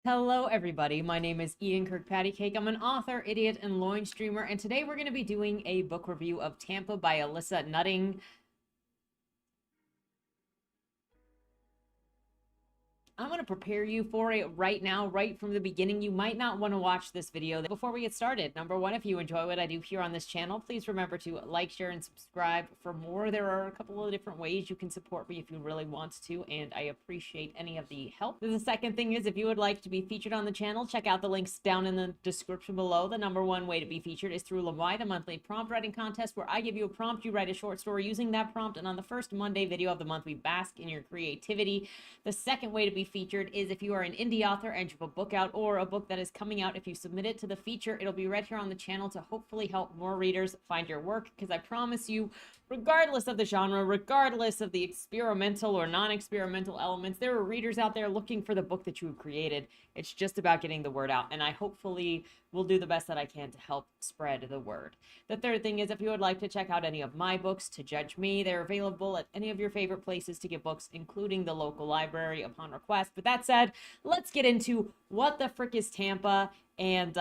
Hello everybody, my name is Ian Kirkpatrick. I'm an author, idiot, and loin streamer, and today we're going to be doing a book review of Tampa by Alissa Nutting. I'm going to prepare you for it right now, right from the beginning. You might not want to watch this video. Before we get started, number one, if you enjoy what I do here on this channel, please remember to like, share, and subscribe for more. There are a couple of different ways you can support me if you really want to, and I appreciate any of the help. The second thing is, if you would like to be featured on the channel, check out the links down in the description below. The number one way to be featured is through Lamai, the monthly prompt writing contest, where I give you a prompt, you write a short story using that prompt, and on the first Monday video of the month, we bask in your creativity. The second way to be featured is if you are an indie author and you have a book out or a book that is coming out. If you submit it to the feature, it'll be right here on the channel to hopefully help more readers find your work, because I promise you, regardless of the genre, regardless of the experimental or non-experimental elements, there are readers out there looking for the book that you have created. It's just about getting the word out, and I hopefully will do the best that I can to help spread the word. The third thing is, if you would like to check out any of my books to judge me, they're available at any of your favorite places to get books, including the local library upon request. But that said, let's get into what the frick is Tampa and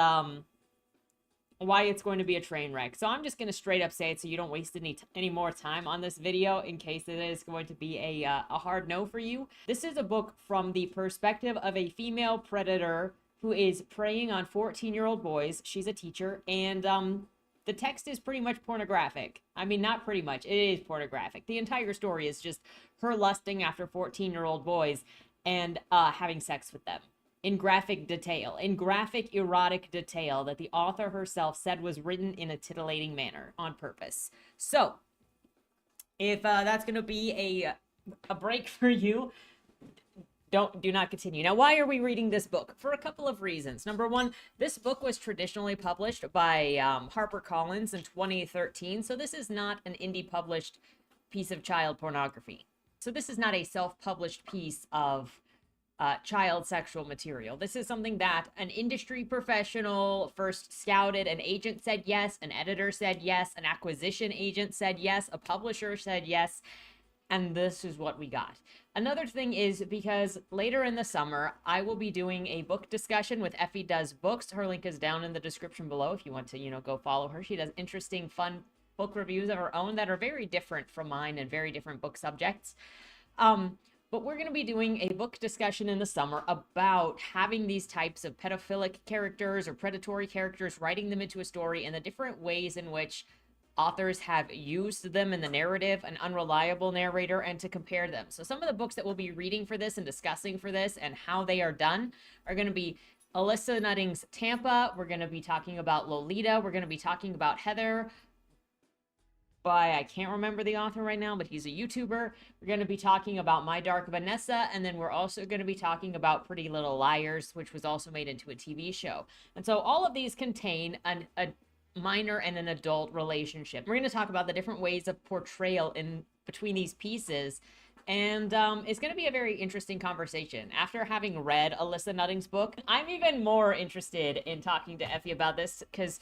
why it's going to be a train wreck. So I'm just going to straight up say it so you don't waste any more time on this video, in case it is going to be a hard no for you. This is a book from the perspective of a female predator who is preying on 14-year-old boys. She's a teacher, and the text is pretty much pornographic. I mean, not pretty much, it is pornographic. The entire story is just her lusting after 14-year-old boys and having sex with them in graphic detail, in graphic erotic detail that the author herself said was written in a titillating manner on purpose. So if that's going to be a break for you, do not continue. Now, why are we reading this book? For a couple of reasons. Number one, this book was traditionally published by Harper in 2013, so this is not an indie published piece of child pornography. So this is not a self-published piece of child sexual material. This is something that an industry professional first scouted. An agent said yes, an editor said yes, an acquisition agent said yes, a publisher said yes, and this is what we got. Another thing is, because later in the summer, I will be doing a book discussion with Effie Does Books. Her link is down in the description below if you want to, go follow her. She does interesting, fun book reviews of her own that are very different from mine and very different book subjects. But we're going to be doing a book discussion in the summer about having these types of pedophilic characters or predatory characters, writing them into a story, and the different ways in which authors have used them in the narrative, an unreliable narrator, and to compare them. So some of the books that we'll be reading for this and discussing for this and how they are done are going to be Alissa Nutting's Tampa. We're going to be talking about Lolita. We're going to be talking about Heather by, I can't remember the author right now, but he's a YouTuber. We're going to be talking about My Dark Vanessa, and then we're also going to be talking about Pretty Little Liars, which was also made into a TV show. And so all of these contain a minor and an adult relationship. We're going to talk about the different ways of portrayal in between these pieces, and it's going to be a very interesting conversation. After having read Alissa Nutting's book, I'm even more interested in talking to Effie about this, because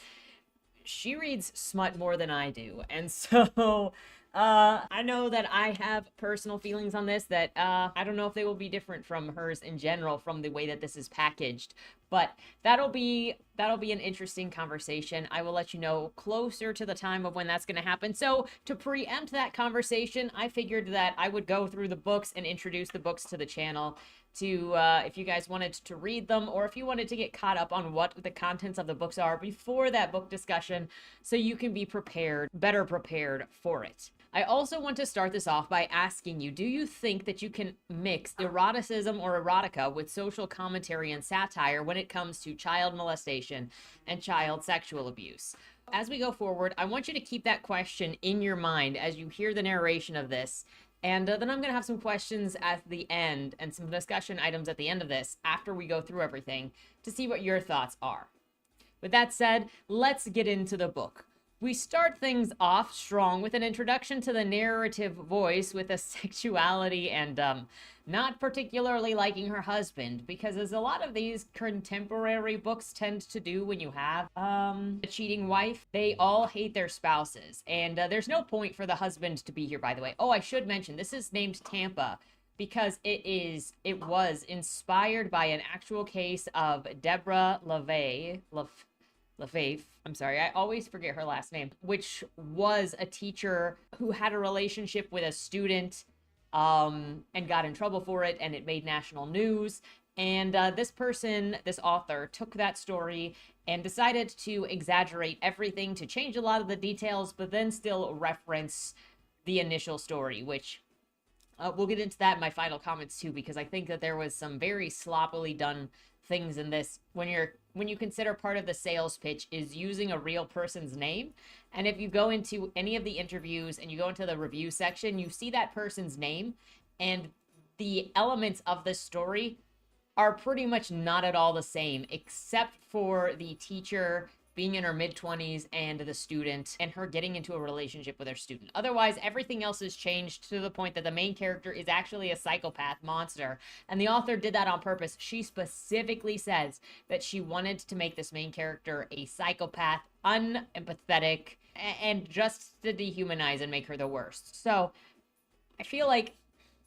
she reads smut more than I do, and so I know that I have personal feelings on this that I don't know if they will be different from hers in general from the way that this is packaged, but that'll be an interesting conversation. I will let you know closer to the time of when that's going to happen. So to preempt that conversation, I figured that I would go through the books and introduce the books to the channel to if you guys wanted to read them, or if you wanted to get caught up on what the contents of the books are before that book discussion, so you can be better prepared for it. I also want to start this off by asking you, do you think that you can mix eroticism or erotica with social commentary and satire when it comes to child molestation and child sexual abuse? As we go forward, I want you to keep that question in your mind as you hear the narration of this. And then I'm going to have some questions at the end and some discussion items at the end of this after we go through everything to see what your thoughts are. With that said, let's get into the book. We start things off strong with an introduction to the narrative voice with a sexuality and not particularly liking her husband, because as a lot of these contemporary books tend to do when you have a cheating wife, they all hate their spouses. And there's no point for the husband to be here, by the way. Oh, I should mention, this is named Tampa because it was inspired by an actual case of Deborah LaFave. I'm sorry, I always forget her last name, which was a teacher who had a relationship with a student and got in trouble for it, and it made national news. And this author, took that story and decided to exaggerate everything, to change a lot of the details, but then still reference the initial story, which we'll get into that in my final comments too, because I think that there was some very sloppily done things in this when you consider part of the sales pitch is using a real person's name. And if you go into any of the interviews and you go into the review section, you see that person's name, and the elements of the story are pretty much not at all the same, except for the teacher being in her mid-20s and the student and her getting into a relationship with her student. Otherwise, everything else has changed to the point that the main character is actually a psychopath monster. And the author did that on purpose. She specifically says that she wanted to make this main character a psychopath, unempathetic, and just to dehumanize and make her the worst. So I feel like,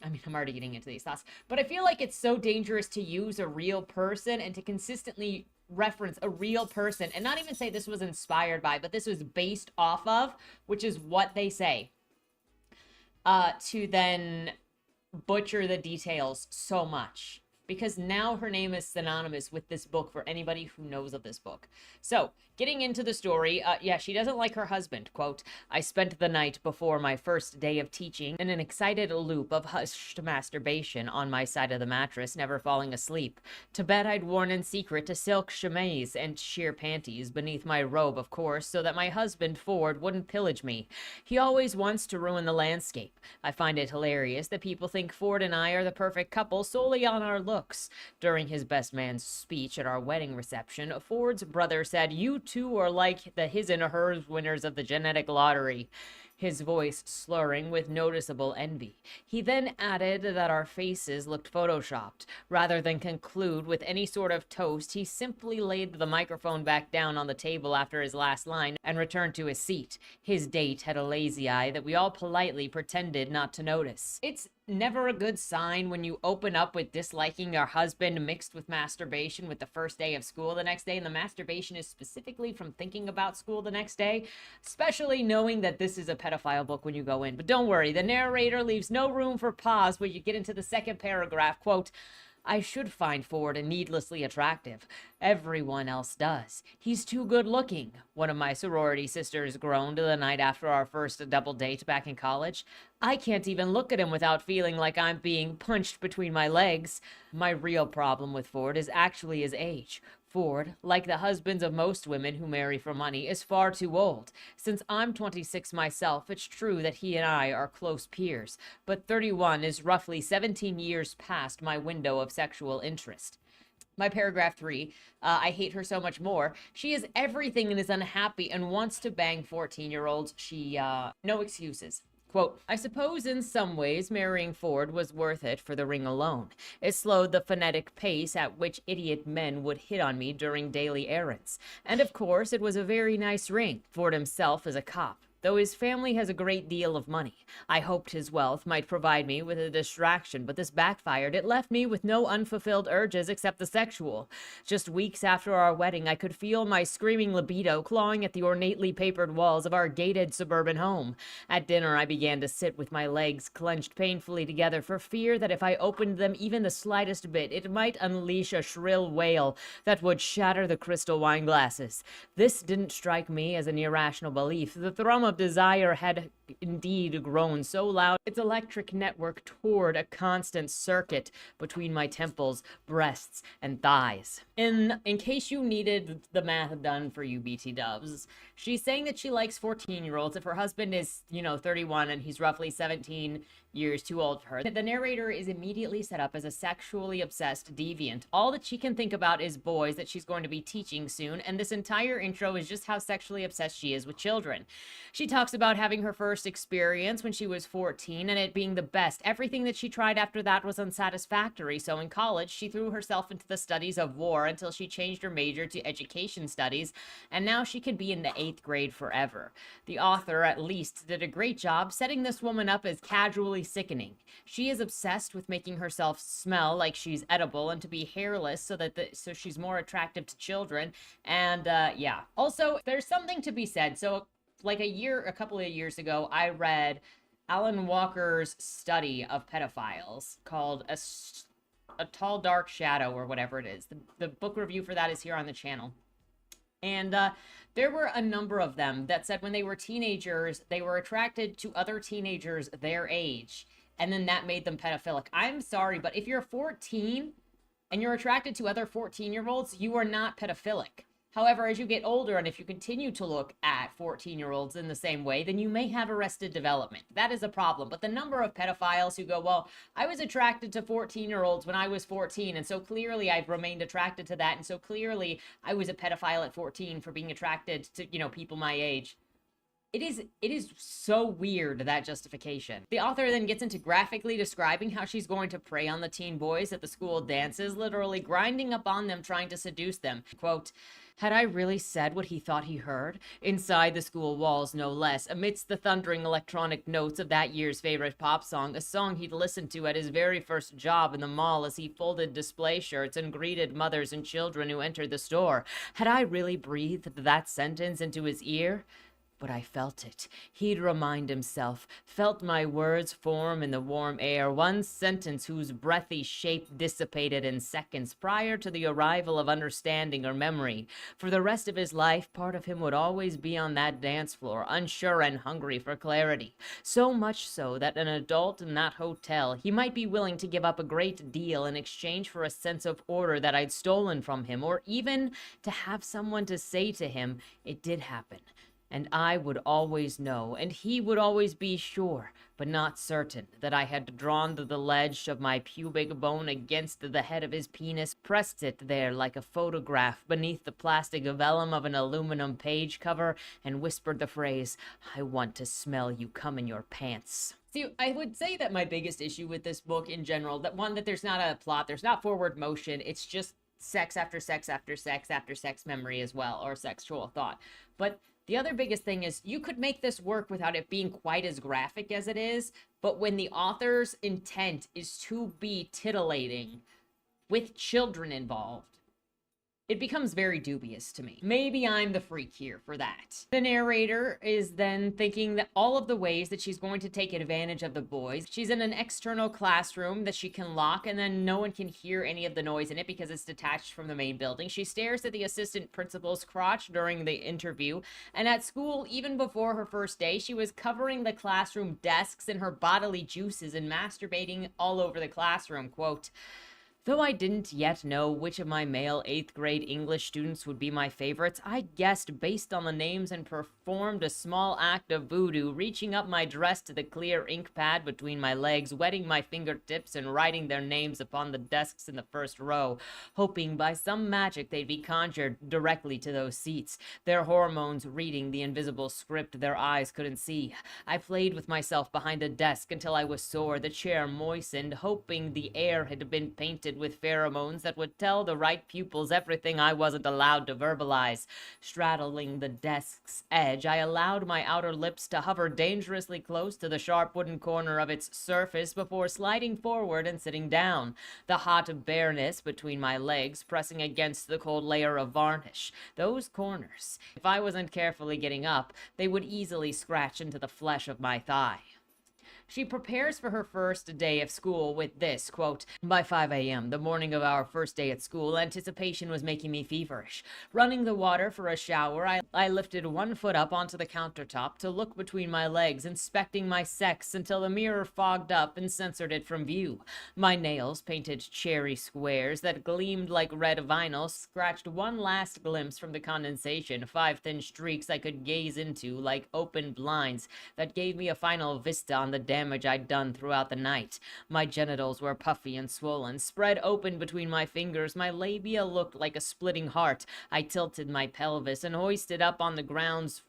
I'm already getting into these thoughts, but I feel like it's so dangerous to use a real person and to consistently reference a real person and not even say this was inspired by, but this was based off of, which is what they say, to then butcher the details so much, because now her name is synonymous with this book for anybody who knows of this book. So getting into the story, yeah, she doesn't like her husband. Quote, I spent the night before my first day of teaching in an excited loop of hushed masturbation on my side of the mattress, never falling asleep. To bed I'd worn in secret a silk chemise and sheer panties beneath my robe, of course, so that my husband, Ford, wouldn't pillage me. He always wants to ruin the landscape. I find it hilarious that people think Ford and I are the perfect couple solely on our looks. During his best man's speech at our wedding reception, Ford's brother said, you two are like the his and hers winners of the genetic lottery, his voice slurring with noticeable envy. He then added that our faces looked photoshopped. Rather than conclude with any sort of toast, he simply laid the microphone back down on the table after his last line and returned to his seat. His date had a lazy eye that we all politely pretended not to notice. It's never a good sign when you open up with disliking your husband mixed with masturbation with the first day of school the next day, and the masturbation is specifically from thinking about school the next day, especially knowing that this is a pedophile book when you go in. But don't worry, the narrator leaves no room for pause when you get into the second paragraph. Quote, I should find Ford needlessly attractive. Everyone else does. He's too good looking, one of my sorority sisters groaned the night after our first double date back in college. I can't even look at him without feeling like I'm being punched between my legs. My real problem with Ford is actually his age. Ford, like the husbands of most women who marry for money, is far too old. Since I'm 26 myself, it's true that he and I are close peers, but 31 is roughly 17 years past my window of sexual interest. My paragraph 3, I hate her so much more. She is everything and is unhappy and wants to bang 14-year-olds. No excuses. Quote, I suppose in some ways marrying Ford was worth it for the ring alone. It slowed the frenetic pace at which idiot men would hit on me during daily errands. And of course, it was a very nice ring. Ford himself is a cop, though his family has a great deal of money. I hoped his wealth might provide me with a distraction, but this backfired. It left me with no unfulfilled urges except the sexual. Just weeks after our wedding, I could feel my screaming libido clawing at the ornately papered walls of our gated suburban home. At dinner, I began to sit with my legs clenched painfully together for fear that if I opened them even the slightest bit, it might unleash a shrill wail that would shatter the crystal wine glasses. This didn't strike me as an irrational belief. The thrum of desire had indeed grown so loud its electric network toured a constant circuit between my temples, breasts, and thighs. In case you needed the math done for you, BT dubs, she's saying that she likes 14-year-olds if her husband is, 31 and he's roughly 17 years too old for her. The narrator is immediately set up as a sexually obsessed deviant. All that she can think about is boys that she's going to be teaching soon, and this entire intro is just how sexually obsessed she is with children. She talks about having her first first experience when she was 14 and it being the best. Everything that she tried after that was unsatisfactory. So in college, she threw herself into the studies of war until she changed her major to education studies, and now she could be in the 8th grade forever. The author, at least, did a great job setting this woman up as casually sickening. She is obsessed with making herself smell like she's edible and to be hairless so she's more attractive to children. And yeah. Also, there's something to be said. So like a couple of years ago, I read Alan Walker's study of pedophiles called A Tall Dark Shadow or whatever it is. The book review for that is here on the channel. And there were a number of them that said when they were teenagers, they were attracted to other teenagers their age. And then that made them pedophilic. I'm sorry, but if you're 14 and you're attracted to other 14-year-olds, you are not pedophilic. However, as you get older and if you continue to look at 14-year-olds in the same way, then you may have arrested development. That is a problem. But the number of pedophiles who go, well, I was attracted to 14-year-olds when I was 14, and so clearly I've remained attracted to that, and so clearly I was a pedophile at 14 for being attracted to, people my age. It is so weird, that justification. The author then gets into graphically describing how she's going to prey on the teen boys at the school dances, literally grinding up on them, trying to seduce them. Quote, "Had I really said what he thought he heard? Inside the school walls, no less, amidst the thundering electronic notes of that year's favorite pop song, a song he'd listened to at his very first job in the mall as he folded display shirts and greeted mothers and children who entered the store. Had I really breathed that sentence into his ear? But I felt it. He'd remind himself, felt my words form in the warm air, one sentence whose breathy shape dissipated in seconds prior to the arrival of understanding or memory. For the rest of his life, part of him would always be on that dance floor, unsure and hungry for clarity. So much so that an adult in that hotel, he might be willing to give up a great deal in exchange for a sense of order that I'd stolen from him, or even to have someone to say to him, it did happen. And I would always know, and he would always be sure, but not certain, that I had drawn the ledge of my pubic bone against the head of his penis, pressed it there like a photograph beneath the plastic vellum of an aluminum page cover, and whispered the phrase, 'I want to smell you cum in your pants.'" See, I would say that my biggest issue with this book in general, that there's not a plot, there's not forward motion, it's just sex after sex after sex after sex memory as well, or sexual thought. But the other biggest thing is you could make this work without it being quite as graphic as it is, but when the author's intent is to be titillating with children involved, it becomes very dubious to me. Maybe I'm the freak here for that. The narrator is then thinking that all of the ways that she's going to take advantage of the boys. She's in an external classroom that she can lock, and then no one can hear any of the noise in it because it's detached from the main building. She stares at the assistant principal's crotch during the interview, and at school, even before her first day, she was covering the classroom desks in her bodily juices and masturbating all over the classroom. Quote, "Though I didn't yet know which of my male 8th grade English students would be my favorites, I guessed based on the names and performed a small act of voodoo, reaching up my dress to the clear ink pad between my legs, wetting my fingertips and writing their names upon the desks in the first row, hoping by some magic they'd be conjured directly to those seats, their hormones reading the invisible script their eyes couldn't see. I played with myself behind the desk until I was sore, the chair moistened, hoping the air had been painted with pheromones that would tell the right pupils everything I wasn't allowed to verbalize. Straddling the desk's edge, I allowed my outer lips to hover dangerously close to the sharp wooden corner of its surface before sliding forward and sitting down, the hot bareness between my legs pressing against the cold layer of varnish. Those corners, if I wasn't carefully getting up, they would easily scratch into the flesh of my thigh." She prepares for her first day of school with this, quote, "By 5 a.m., the morning of our first day at school, anticipation was making me feverish. Running the water for a shower, I lifted one foot up onto the countertop to look between my legs, inspecting my sex until the mirror fogged up and censored it from view. My nails, painted cherry squares that gleamed like red vinyl, scratched one last glimpse from the condensation, 5 thin streaks I could gaze into like open blinds that gave me a final vista on the damage I'd done throughout the night. My genitals were puffy and swollen, spread open between my fingers. My labia looked like a splitting heart. I tilted my pelvis and hoisted up on the ground's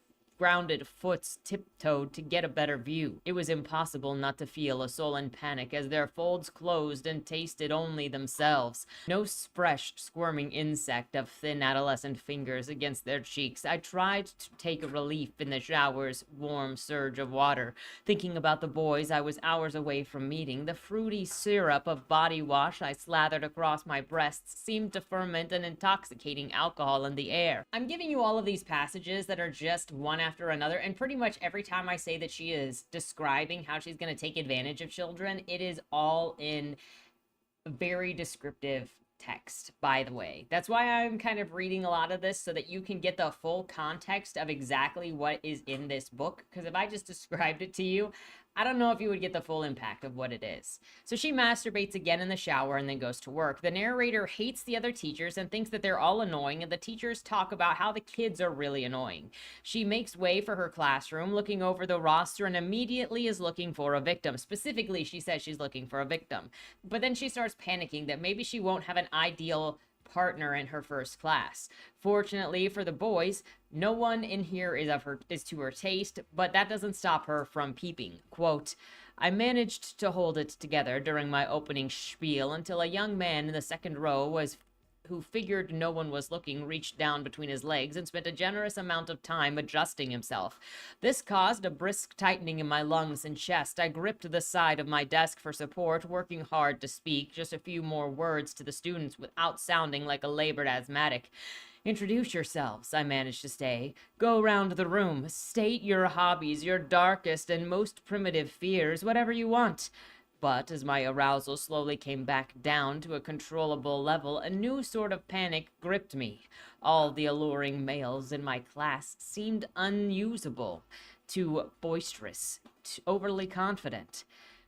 grounded foots tiptoed to get a better view. It was impossible not to feel a sullen panic as their folds closed and tasted only themselves. No fresh, squirming insect of thin adolescent fingers against their cheeks. I tried to take a relief in the shower's warm surge of water, thinking about the boys I was hours away from meeting. The fruity syrup of body wash I slathered across my breasts seemed to ferment an intoxicating alcohol in the air. I'm giving you all of these passages that are just one after another, and pretty much every time I say that she is describing how she's going to take advantage of children, it is all in very descriptive text, by the way. That's why I'm kind of reading a lot of this, so that you can get the full context of exactly what is in this book, because if I just described it to you, I don't know if you would get the full impact of what it is. So she masturbates again in the shower and then goes to work. The narrator hates the other teachers and thinks that they're all annoying, and the teachers talk about how the kids are really annoying. She makes way for her classroom, looking over the roster, and immediately is looking for a victim. Specifically, she says she's looking for a victim. But then she starts panicking that maybe she won't have an ideal partner in her first class. Fortunately for the boys, no one in here is to her taste, but that doesn't stop her from peeping. Quote, I managed to hold it together during my opening spiel until a young man in the second row who figured no one was looking, reached down between his legs and spent a generous amount of time adjusting himself. This caused a brisk tightening in my lungs and chest. I gripped the side of my desk for support, working hard to speak just a few more words to the students without sounding like a labored asthmatic. Introduce yourselves, I managed to say. Go round the room. State your hobbies, your darkest and most primitive fears, whatever you want. But as my arousal slowly came back down to a controllable level, a new sort of panic gripped me. All the alluring males in my class seemed unusable, too boisterous, too overly confident.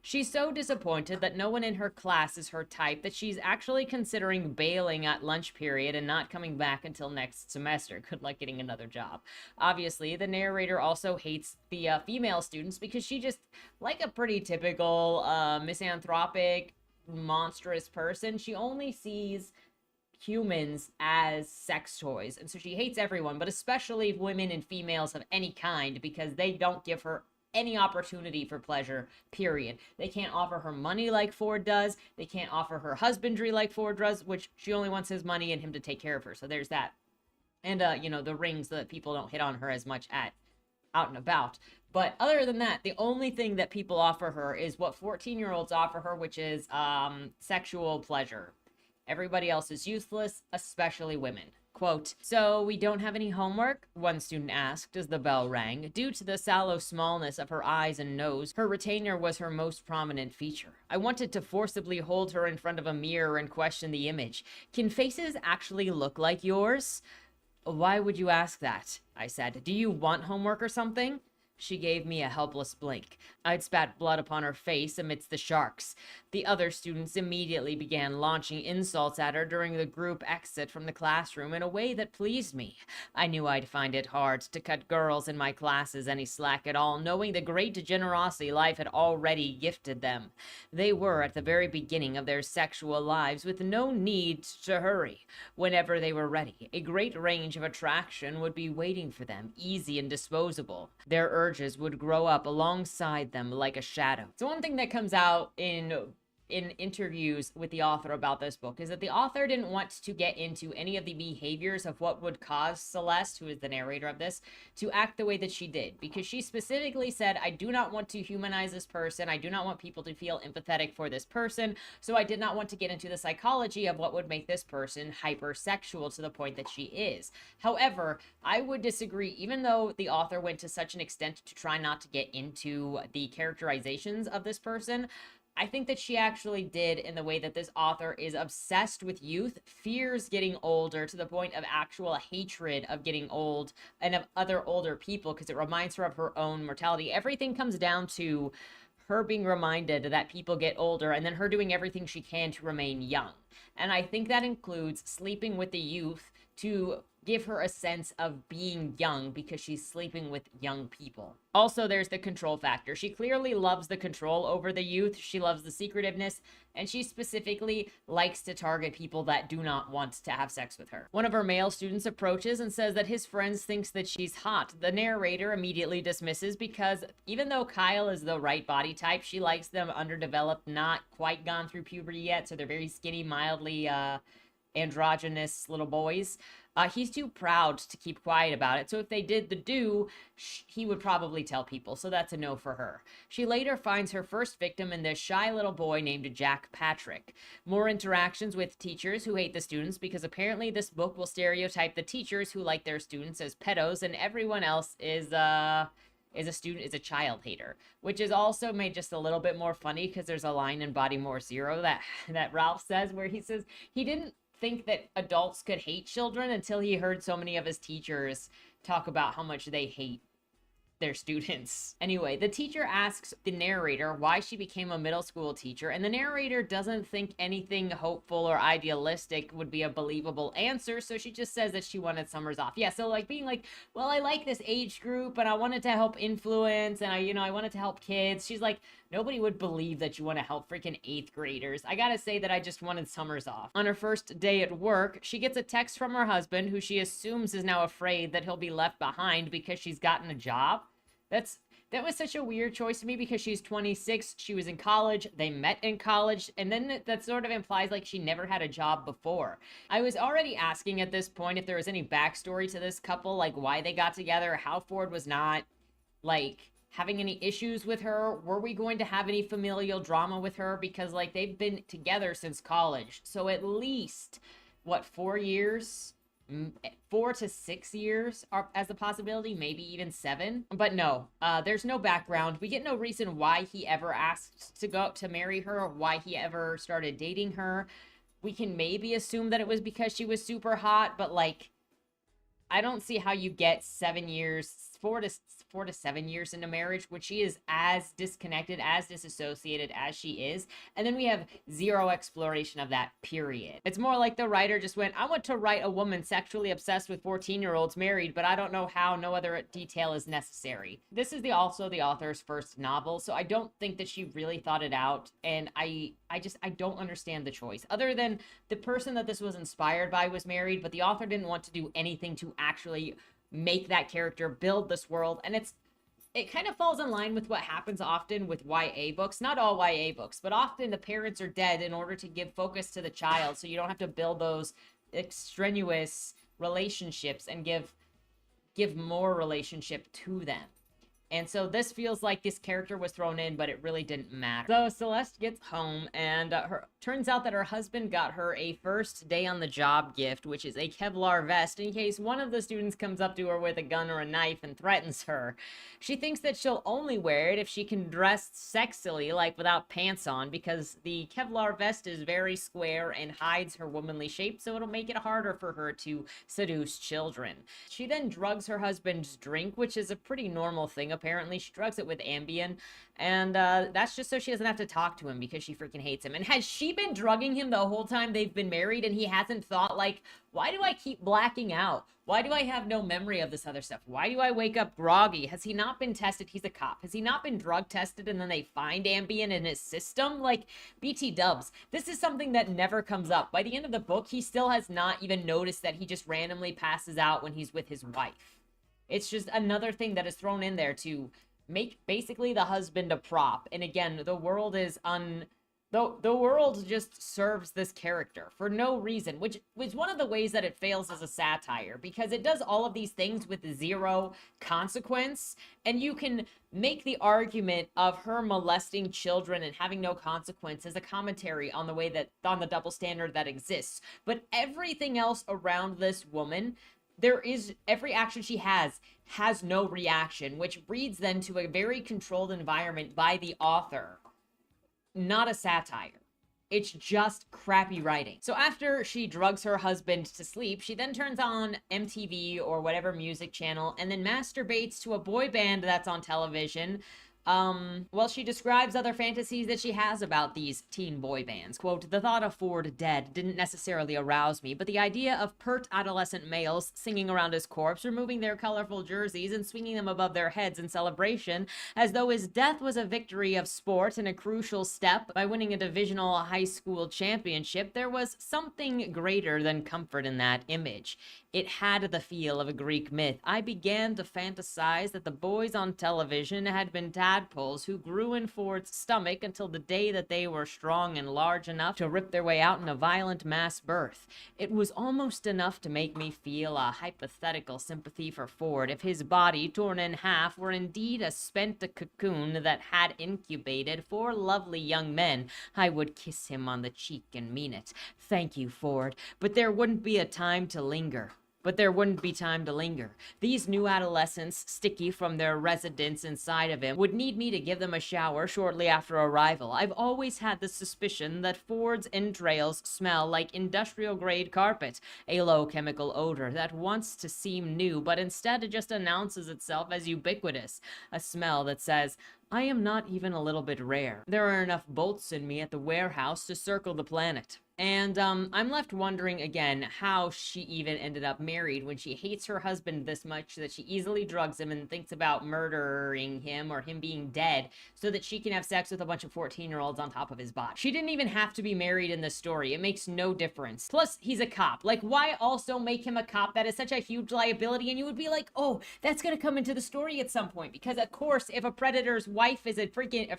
She's so disappointed that no one in her class is her type that she's actually considering bailing at lunch period and not coming back until next semester. Good luck getting another job. Obviously, the narrator also hates the female students because she just, like a pretty typical misanthropic, monstrous person, she only sees humans as sex toys. And so she hates everyone, but especially women and females of any kind, because they don't give her any opportunity for pleasure, period. They can't offer her money like Ford does. They can't offer her husbandry like Ford does, which she only wants his money and him to take care of her. So there's that. And, the rings so that people don't hit on her as much out and about. But other than that, the only thing that people offer her is what 14-year-olds offer her, which is sexual pleasure. Everybody else is useless, especially women. Quote, so we don't have any homework? One student asked as the bell rang. Due to the sallow smallness of her eyes and nose, her retainer was her most prominent feature. I wanted to forcibly hold her in front of a mirror and question the image. Can faces actually look like yours? Why would you ask that? I said. Do you want homework or something? She gave me a helpless blink. I'd spat blood upon her face amidst the sharks. The other students immediately began launching insults at her during the group exit from the classroom in a way that pleased me. I knew I'd find it hard to cut girls in my classes any slack at all, knowing the great generosity life had already gifted them. They were at the very beginning of their sexual lives with no need to hurry. Whenever they were ready, a great range of attraction would be waiting for them, easy and disposable. Their urges would grow up alongside them like a shadow. So one thing that comes out in interviews with the author about this book is that the author didn't want to get into any of the behaviors of what would cause Celeste, who is the narrator of this, to act the way that she did, because she specifically said, I do not want to humanize this person. I do not want people to feel empathetic for this person. So I did not want to get into the psychology of what would make this person hypersexual to the point that she is. However, I would disagree, even though the author went to such an extent to try not to get into the characterizations of this person. I think that she actually did in the way that this author is obsessed with youth, fears getting older to the point of actual hatred of getting old and of other older people because it reminds her of her own mortality. Everything comes down to her being reminded that people get older and then her doing everything she can to remain young. And I think that includes sleeping with the youth to give her a sense of being young because she's sleeping with young people. Also, there's the control factor. She clearly loves the control over the youth. She loves the secretiveness, and she specifically likes to target people that do not want to have sex with her. One of her male students approaches and says that his friends thinks that she's hot. The narrator immediately dismisses because even though Kyle is the right body type, she likes them underdeveloped, not quite gone through puberty yet, so they're very skinny, mildly androgynous little boys. He's too proud to keep quiet about it, so if they did the do, he would probably tell people, so that's a no for her. She later finds her first victim in this shy little boy named Jack Patrick. More interactions with teachers who hate the students, because apparently this book will stereotype the teachers who like their students as pedos, and everyone else is a child hater, which is also made just a little bit more funny because there's a line in Body More Zero that Ralph says where he says he didn't think that adults could hate children until he heard so many of his teachers talk about how much they hate their students. Anyway, the teacher asks the narrator why she became a middle school teacher, and the narrator doesn't think anything hopeful or idealistic would be a believable answer, so she just says that she wanted summers off. Yeah, so like being like, well, I like this age group and I wanted to help influence and I wanted to help kids. She's like, nobody would believe that you want to help freaking 8th graders. I gotta say that I just wanted summers off. On her first day at work, she gets a text from her husband, who she assumes is now afraid that he'll be left behind because she's gotten a job. That was such a weird choice to me because she's 26, she was in college, they met in college, and then that sort of implies like she never had a job before. I was already asking at this point if there was any backstory to this couple, like why they got together, how Ford was not, like, having any issues with her. Were we going to have any familial drama with her? Because, like, they've been together since college. So at least, what, 4 years? 4 to 6 years are as a possibility, maybe even 7. But no, there's no background. We get no reason why he ever asked to marry her, or why he ever started dating her. We can maybe assume that it was because she was super hot, but like, I don't see how you get 7 years, 4 to 7 years into marriage, which she is as disconnected, as disassociated as she is. And then we have zero exploration of that, period. It's more like the writer just went, I want to write a woman sexually obsessed with 14-year-olds married, but I don't know how, no other detail is necessary. This is also the author's first novel, so I don't think that she really thought it out. And I don't understand the choice. Other than the person that this was inspired by was married, but the author didn't want to do anything to actually make that character, build this world. And it kind of falls in line with what happens often with YA books. Not all YA books, but often the parents are dead in order to give focus to the child, so you don't have to build those extraneous relationships and give more relationship to them. And so this feels like this character was thrown in, but it really didn't matter. So Celeste gets home, and turns out that her husband got her a first day on the job gift, which is a Kevlar vest in case one of the students comes up to her with a gun or a knife and threatens her. She thinks that she'll only wear it if she can dress sexily, like without pants on, because the Kevlar vest is very square and hides her womanly shape, so it'll make it harder for her to seduce children. She then drugs her husband's drink, which is a pretty normal thing. Apparently, she drugs it with Ambien, and that's just so she doesn't have to talk to him because she freaking hates him. And has she been drugging him the whole time they've been married, and he hasn't thought, like, why do I keep blacking out? Why do I have no memory of this other stuff? Why do I wake up groggy? Has he not been tested? He's a cop. Has he not been drug tested and then they find Ambien in his system? Like, BT dubs. This is something that never comes up. By the end of the book, he still has not even noticed that he just randomly passes out when he's with his wife. It's just another thing that is thrown in there to make basically the husband a prop. And again, the world is the world just serves this character for no reason, which is one of the ways that it fails as a satire, because it does all of these things with zero consequence. And you can make the argument of her molesting children and having no consequence as a commentary on the way that, on the double standard that exists. But everything else around this woman, every action she has no reaction, which breeds then to a very controlled environment by the author. Not a satire. It's just crappy writing. So after she drugs her husband to sleep, she then turns on MTV or whatever music channel and then masturbates to a boy band that's on television Well, she describes other fantasies that she has about these teen boy bands. Quote, the thought of Ford dead didn't necessarily arouse me, but the idea of pert adolescent males singing around his corpse, removing their colorful jerseys and swinging them above their heads in celebration, as though his death was a victory of sport and a crucial step by winning a divisional high school championship, there was something greater than comfort in that image. It had the feel of a Greek myth. I began to fantasize that the boys on television had been tadpoles who grew in Ford's stomach until the day that they were strong and large enough to rip their way out in a violent mass birth. It was almost enough to make me feel a hypothetical sympathy for Ford if his body, torn in half, were indeed a spent cocoon that had incubated 4 lovely young men. I would kiss him on the cheek and mean it. Thank you, Ford, but there wouldn't be time to linger. These new adolescents, sticky from their residence inside of him, would need me to give them a shower shortly after arrival. I've always had the suspicion that Ford's entrails smell like industrial-grade carpet, a low chemical odor that wants to seem new, but instead it just announces itself as ubiquitous, a smell that says, I am not even a little bit rare. There are enough bolts in me at the warehouse to circle the planet. And I'm left wondering again how she even ended up married when she hates her husband this much that she easily drugs him and thinks about murdering him or him being dead so that she can have sex with a bunch of 14-year-olds on top of his body. She didn't even have to be married in this story. It makes no difference. Plus, he's a cop. Like, why also make him a cop? That is such a huge liability. And you would be like, oh, that's going to come into the story at some point. Because, of course, if a predator's wife is a freaking...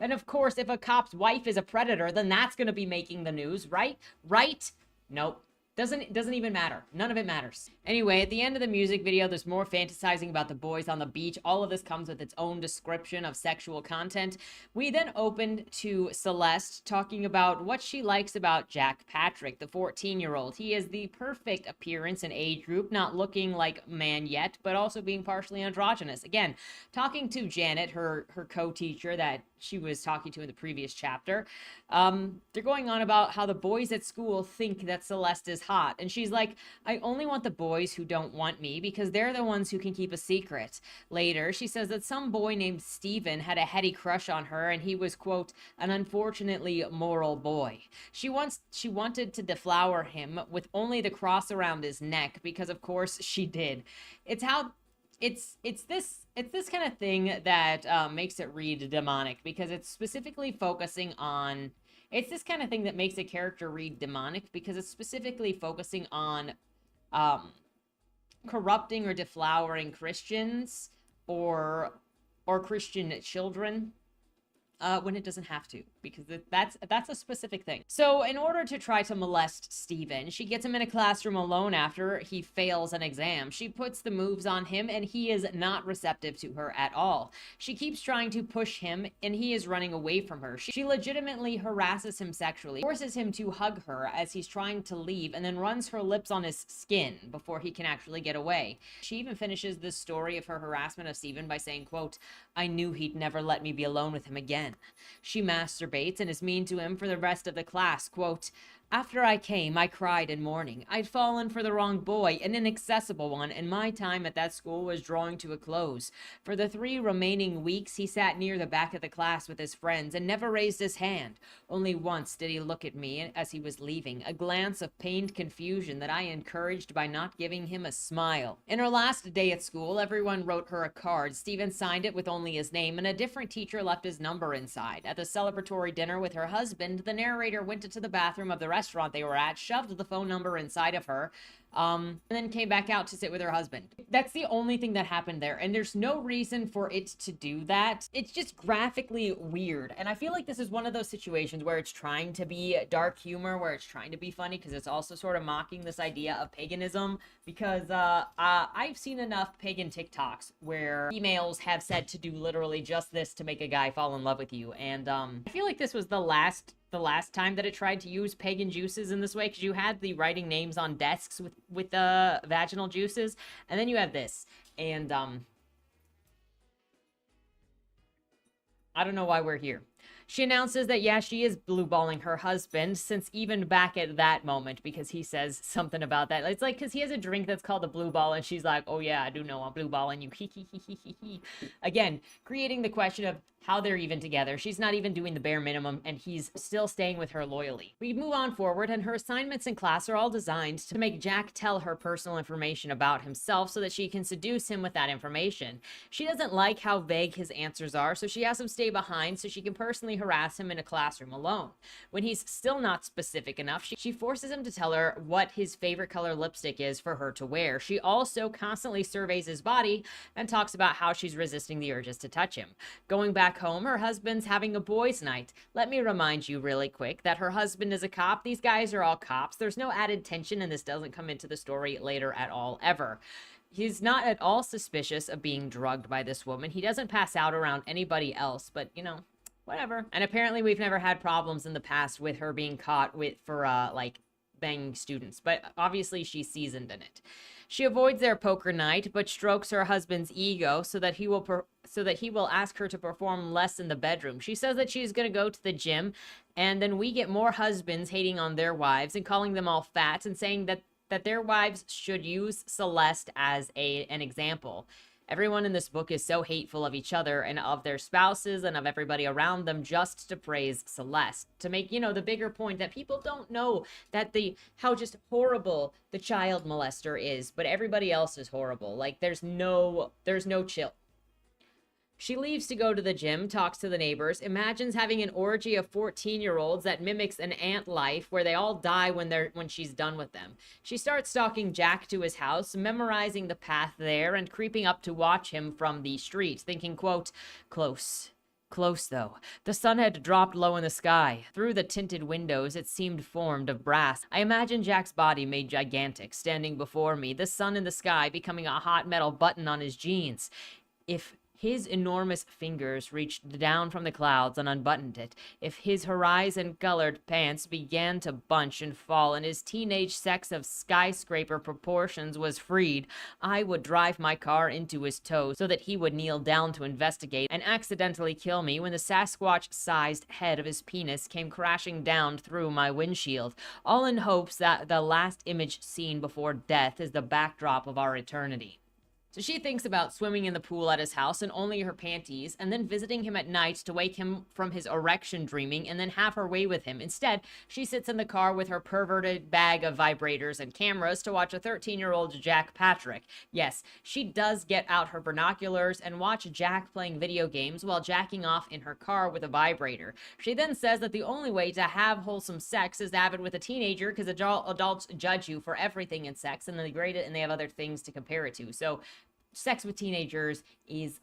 And of course, if a cop's wife is a predator, then that's going to be making the news, right? Right? Nope. Doesn't even matter. None of it matters. Anyway, at the end of the music video, there's more fantasizing about the boys on the beach. All of this comes with its own description of sexual content. We then opened to Celeste talking about what she likes about Jack Patrick, the 14-year-old. He is the perfect appearance and age group, not looking like a man yet, but also being partially androgynous. Again, talking to Janet, her co-teacher that she was talking to in the previous chapter, they're going on about how the boys at school think that Celeste is hot, and she's like, I only want the boys who don't want me because they're the ones who can keep a secret. Later, she says that some boy named Steven had a heady crush on her, and he was, quote, an unfortunately moral boy. She wanted to deflower him with only the cross around his neck because, of course, she did. It's this kind of thing that makes it read demonic, because it's specifically focusing on... It's this kind of thing that makes a character read demonic because it's specifically focusing on corrupting or deflowering Christians or Christian children. When it doesn't have to, because that's a specific thing. So in order to try to molest Steven, she gets him in a classroom alone after he fails an exam. She puts the moves on him, and he is not receptive to her at all. She keeps trying to push him, and he is running away from her. She legitimately harasses him sexually, forces him to hug her as he's trying to leave, and then runs her lips on his skin before he can actually get away. She even finishes the story of her harassment of Steven by saying, quote, I knew he'd never let me be alone with him again. She masturbates and is mean to him for the rest of the class. Quote, after I came, I cried in mourning. I'd fallen for the wrong boy, an inaccessible one, and my time at that school was drawing to a close. For the 3 remaining weeks, he sat near the back of the class with his friends and never raised his hand. Only once did he look at me as he was leaving, a glance of pained confusion that I encouraged by not giving him a smile. In her last day at school, everyone wrote her a card. Steven signed it with only his name, and a different teacher left his number inside. At the celebratory dinner with her husband, the narrator went into the bathroom of the restaurant they were at, shoved the phone number inside of her, and then came back out to sit with her husband. That's the only thing that happened there, and there's no reason for it to do that. It's just graphically weird, and I feel like this is one of those situations where it's trying to be dark humor, where it's trying to be funny, because it's also sort of mocking this idea of paganism, because I've seen enough pagan TikToks where females have said to do literally just this to make a guy fall in love with you, and I feel like this was the last time that it tried to use pagan juices in this way, because you had the writing names on desks with the vaginal juices, and then you have this, and I don't know why we're here. She announces that, yeah, she is blueballing her husband, since even back at that moment, because he says something about that. It's like, because he has a drink that's called a blue ball, and she's like, oh yeah, I do know I'm blueballing you. Again, creating the question of how they're even together. She's not even doing the bare minimum, and he's still staying with her loyally. We move on forward, and her assignments in class are all designed to make Jack tell her personal information about himself so that she can seduce him with that information. She doesn't like how vague his answers are, so she has him stay behind so she can personally harass him in a classroom alone. When he's still not specific enough, she forces him to tell her what his favorite color lipstick is for her to wear. She also constantly surveys his body and talks about how she's resisting the urges to touch him. Going back home, her husband's having a boys' night. Let me remind you really quick that her husband is a cop. These guys are all cops. There's no added tension, and this doesn't come into the story later at all, ever. He's not at all suspicious of being drugged by this woman. He doesn't pass out around anybody else, but, you know, whatever. And apparently we've never had problems in the past with her being caught for like, banging students, but obviously she's seasoned in it. She avoids their poker night, but strokes her husband's ego so that he will ask her to perform less in the bedroom. She says that she's going to go to the gym, and then we get more husbands hating on their wives and calling them all fat and saying that their wives should use Celeste as an example. Everyone in this book is so hateful of each other and of their spouses and of everybody around them just to praise Celeste. To make, you know, the bigger point that people don't know that how just horrible the child molester is, but everybody else is horrible. Like, there's no chill. She leaves to go to the gym, talks to the neighbors, imagines having an orgy of 14-year-olds that mimics an ant life where they all die when she's done with them. She starts stalking Jack to his house, memorizing the path there and creeping up to watch him from the street, thinking, quote, close. Close, though. The sun had dropped low in the sky. Through the tinted windows, it seemed formed of brass. I imagined Jack's body made gigantic, standing before me, the sun in the sky becoming a hot metal button on his jeans. If his enormous fingers reached down from the clouds and unbuttoned it, if his horizon-colored pants began to bunch and fall and his teenage sex of skyscraper proportions was freed, I would drive my car into his toe so that he would kneel down to investigate and accidentally kill me when the Sasquatch-sized head of his penis came crashing down through my windshield, all in hopes that the last image seen before death is the backdrop of our eternity. So she thinks about swimming in the pool at his house in only her panties, and then visiting him at night to wake him from his erection dreaming, and then have her way with him. Instead, she sits in the car with her perverted bag of vibrators and cameras to watch a 13-year-old Jack Patrick. Yes, she does get out her binoculars and watch Jack playing video games while jacking off in her car with a vibrator. She then says that the only way to have wholesome sex is to have it with a teenager, because adults judge you for everything in sex, and they grade it and they have other things to compare it to. So sex with teenagers is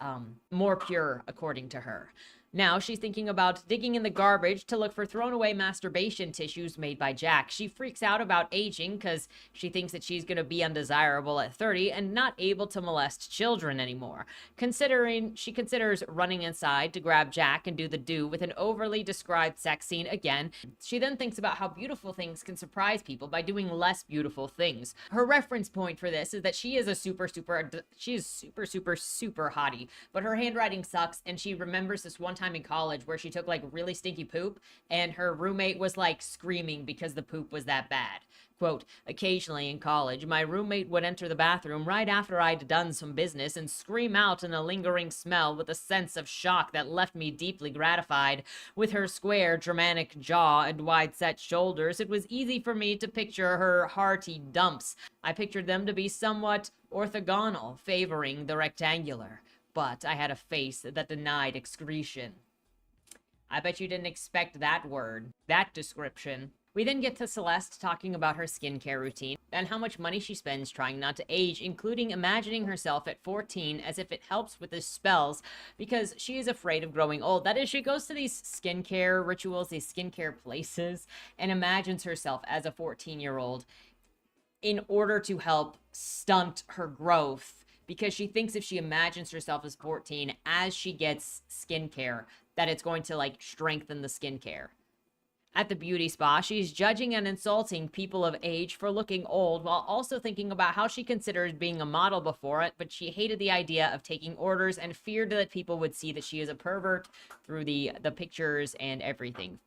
more pure, according to her. Now she's thinking about digging in the garbage to look for thrown away masturbation tissues made by Jack. She freaks out about aging because she thinks that she's going to be undesirable at 30 and not able to molest children anymore. She considers running inside to grab Jack and do the do with an overly described sex scene again. She then thinks about how beautiful things can surprise people by doing less beautiful things. Her reference point for this is that she is super hottie, but her handwriting sucks, and she remembers this one time in college where she took like really stinky poop and her roommate was like screaming because the poop was that bad. Quote, occasionally in college, my roommate would enter the bathroom right after I'd done some business and scream out in a lingering smell with a sense of shock that left me deeply gratified. With her square, Germanic jaw and wide-set shoulders, it was easy for me to picture her hearty dumps. I pictured them to be somewhat orthogonal, favoring the rectangular. But I had a face that denied excretion. I bet you didn't expect that word, that description. We then get to Celeste talking about her skincare routine and how much money she spends trying not to age, including imagining herself at 14 as if it helps with the spells because she is afraid of growing old. That is, she goes to these skincare rituals, these skincare places, and imagines herself as a 14-year-old in order to help stunt her growth, because she thinks if she imagines herself as 14 as she gets skincare, that it's going to like strengthen the skincare. At the beauty spa, she's judging and insulting people of age for looking old while also thinking about how she considered being a model before it, but she hated the idea of taking orders and feared that people would see that she is a pervert through the pictures and everything.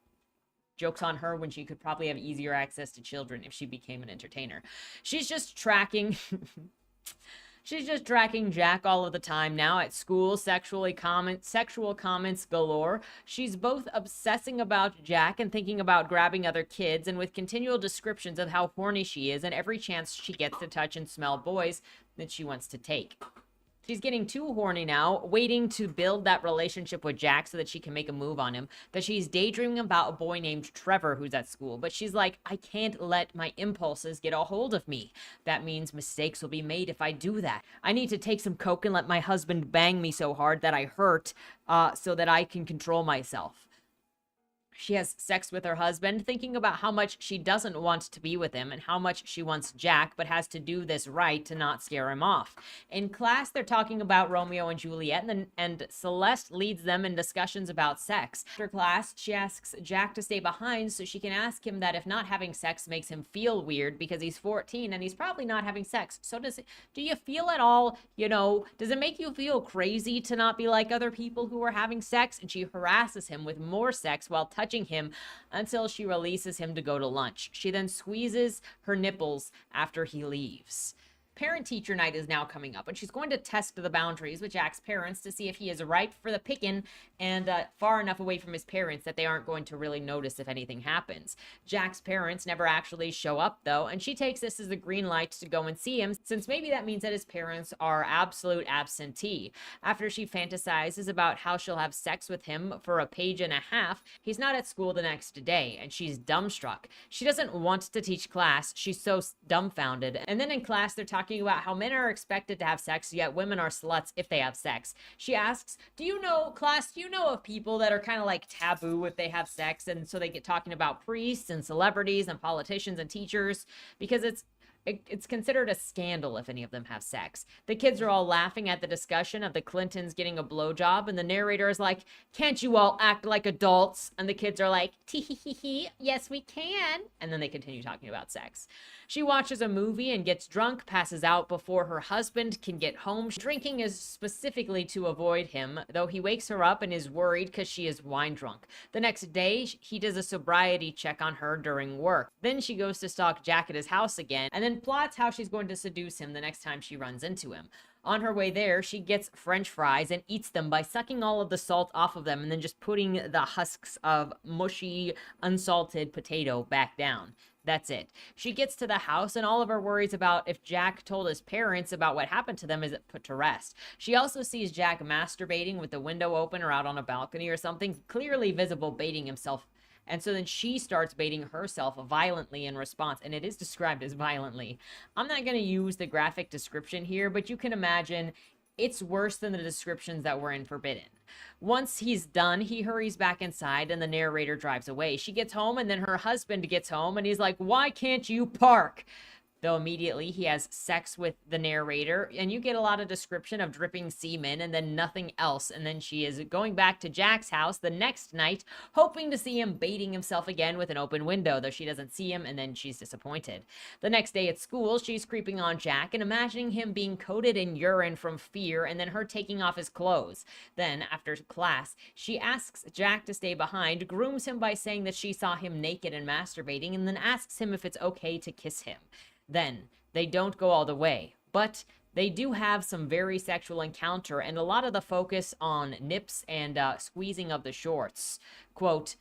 Joke's on her when she could probably have easier access to children if she became an entertainer. She's just tracking She's just tracking Jack all of the time now at school, sexual comments galore. She's both obsessing about Jack and thinking about grabbing other kids, and with continual descriptions of how horny she is and every chance she gets to touch and smell boys that she wants to take. She's getting too horny now, waiting to build that relationship with Jack so that she can make a move on him. That she's daydreaming about a boy named Trevor who's at school. But she's like, I can't let my impulses get a hold of me. That means mistakes will be made if I do that. I need to take some coke and let my husband bang me so hard that I hurt so that I can control myself. She has sex with her husband, thinking about how much she doesn't want to be with him and how much she wants Jack, but has to do this right to not scare him off. In class, they're talking about Romeo and Juliet, and Celeste leads them in discussions about sex. After class, she asks Jack to stay behind so she can ask him that if not having sex makes him feel weird because he's 14 and he's probably not having sex. So do you feel at all, does it make you feel crazy to not be like other people who are having sex? And she harasses him with more sex while touching him until she releases him to go to lunch. She then squeezes her nipples after he leaves. Parent-teacher night is now coming up, and she's going to test the boundaries with Jack's parents to see if he is ripe for the picking and far enough away from his parents that they aren't going to really notice if anything happens. Jack's parents never actually show up, though, and she takes this as the green light to go and see him, since maybe that means that his parents are absolute absentee. After she fantasizes about how she'll have sex with him for a page and a half, he's not at school the next day, and she's dumbstruck. She doesn't want to teach class. She's so dumbfounded. And then in class, they're talking about how men are expected to have sex, yet women are sluts if they have sex. She asks, do you know of people that are kind of like taboo if they have sex? And so they get talking about priests and celebrities and politicians and teachers, because it's considered a scandal if any of them have sex. The kids are all laughing at the discussion of the Clintons getting a blowjob, and the narrator is like, can't you all act like adults? And the kids are like, tee-hee-hee-hee, yes we can. And then they continue talking about sex. She watches a movie and gets drunk, passes out before her husband can get home. Drinking is specifically to avoid him, though he wakes her up and is worried because she is wine drunk. The next day, he does a sobriety check on her during work. Then she goes to stalk Jack at his house again, and then plots how she's going to seduce him the next time she runs into him. On her way there, she gets French fries and eats them by sucking all of the salt off of them and then just putting the husks of mushy, unsalted potato back down. That's it. She gets to the house, and all of her worries about if Jack told his parents about what happened to them is put to rest. She also sees Jack masturbating with the window open or out on a balcony or something, clearly visible, baiting himself. And so then she starts baiting herself violently in response, and it is described as violently. I'm not going to use the graphic description here, but you can imagine it's worse than the descriptions that were in Forbidden. Once he's done, he hurries back inside and the narrator drives away. She gets home, and then her husband gets home and he's like, why can't you park? Though immediately he has sex with the narrator, and you get a lot of description of dripping semen and then nothing else. And then she is going back to Jack's house the next night, hoping to see him baiting himself again with an open window, though she doesn't see him, and then she's disappointed. The next day at school, she's creeping on Jack and imagining him being coated in urine from fear, and then her taking off his clothes. Then, after class, she asks Jack to stay behind, grooms him by saying that she saw him naked and masturbating, and then asks him if it's okay to kiss him. Then, they don't go all the way, but they do have some very sexual encounter and a lot of the focus on nips and squeezing of the shorts. Quote,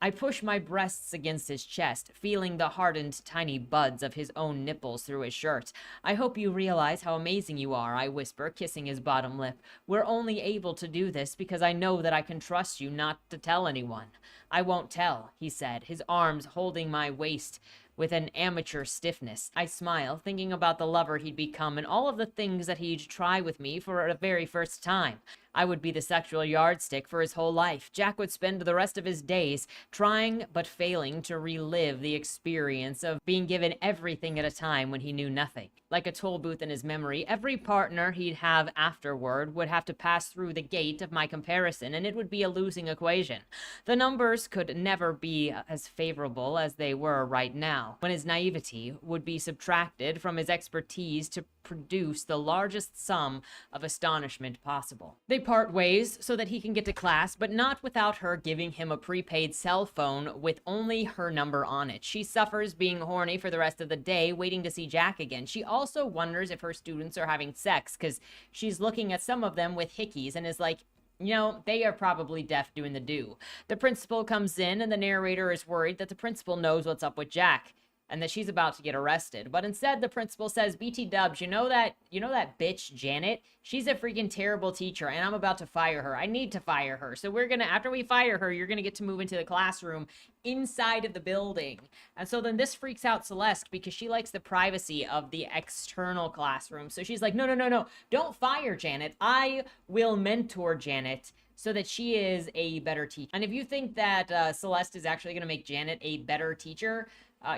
I push my breasts against his chest, feeling the hardened tiny buds of his own nipples through his shirt. I hope you realize how amazing you are, I whisper, kissing his bottom lip. We're only able to do this because I know that I can trust you not to tell anyone. I won't tell, he said, his arms holding my waist with an amateur stiffness. I smile, thinking about the lover he'd become and all of the things that he'd try with me for the very first time. I would be the sexual yardstick for his whole life. Jack would spend the rest of his days trying but failing to relive the experience of being given everything at a time when he knew nothing. Like a toll booth in his memory, every partner he'd have afterward would have to pass through the gate of my comparison, and it would be a losing equation. The numbers could never be as favorable as they were right now, when his naivety would be subtracted from his expertise to produce the largest sum of astonishment possible. They part ways so that he can get to class, but not without her giving him a prepaid cell phone with only her number on it. She suffers being horny for the rest of the day, waiting to see Jack again. She also wonders if her students are having sex, because she's looking at some of them with hickeys and is like, you know, they are probably deaf doing the do. The principal comes in, and the narrator is worried that the principal knows what's up with Jack and that she's about to get arrested. But instead, the principal says, BT Dubs, you know that bitch Janet? She's a freaking terrible teacher, and I'm about to fire her. I need to fire her. So after we fire her, you're gonna get to move into the classroom inside of the building. And so then this freaks out Celeste because she likes the privacy of the external classroom. So she's like, no, don't fire Janet. I will mentor Janet so that she is a better teacher. And if you think that Celeste is actually gonna make Janet a better teacher,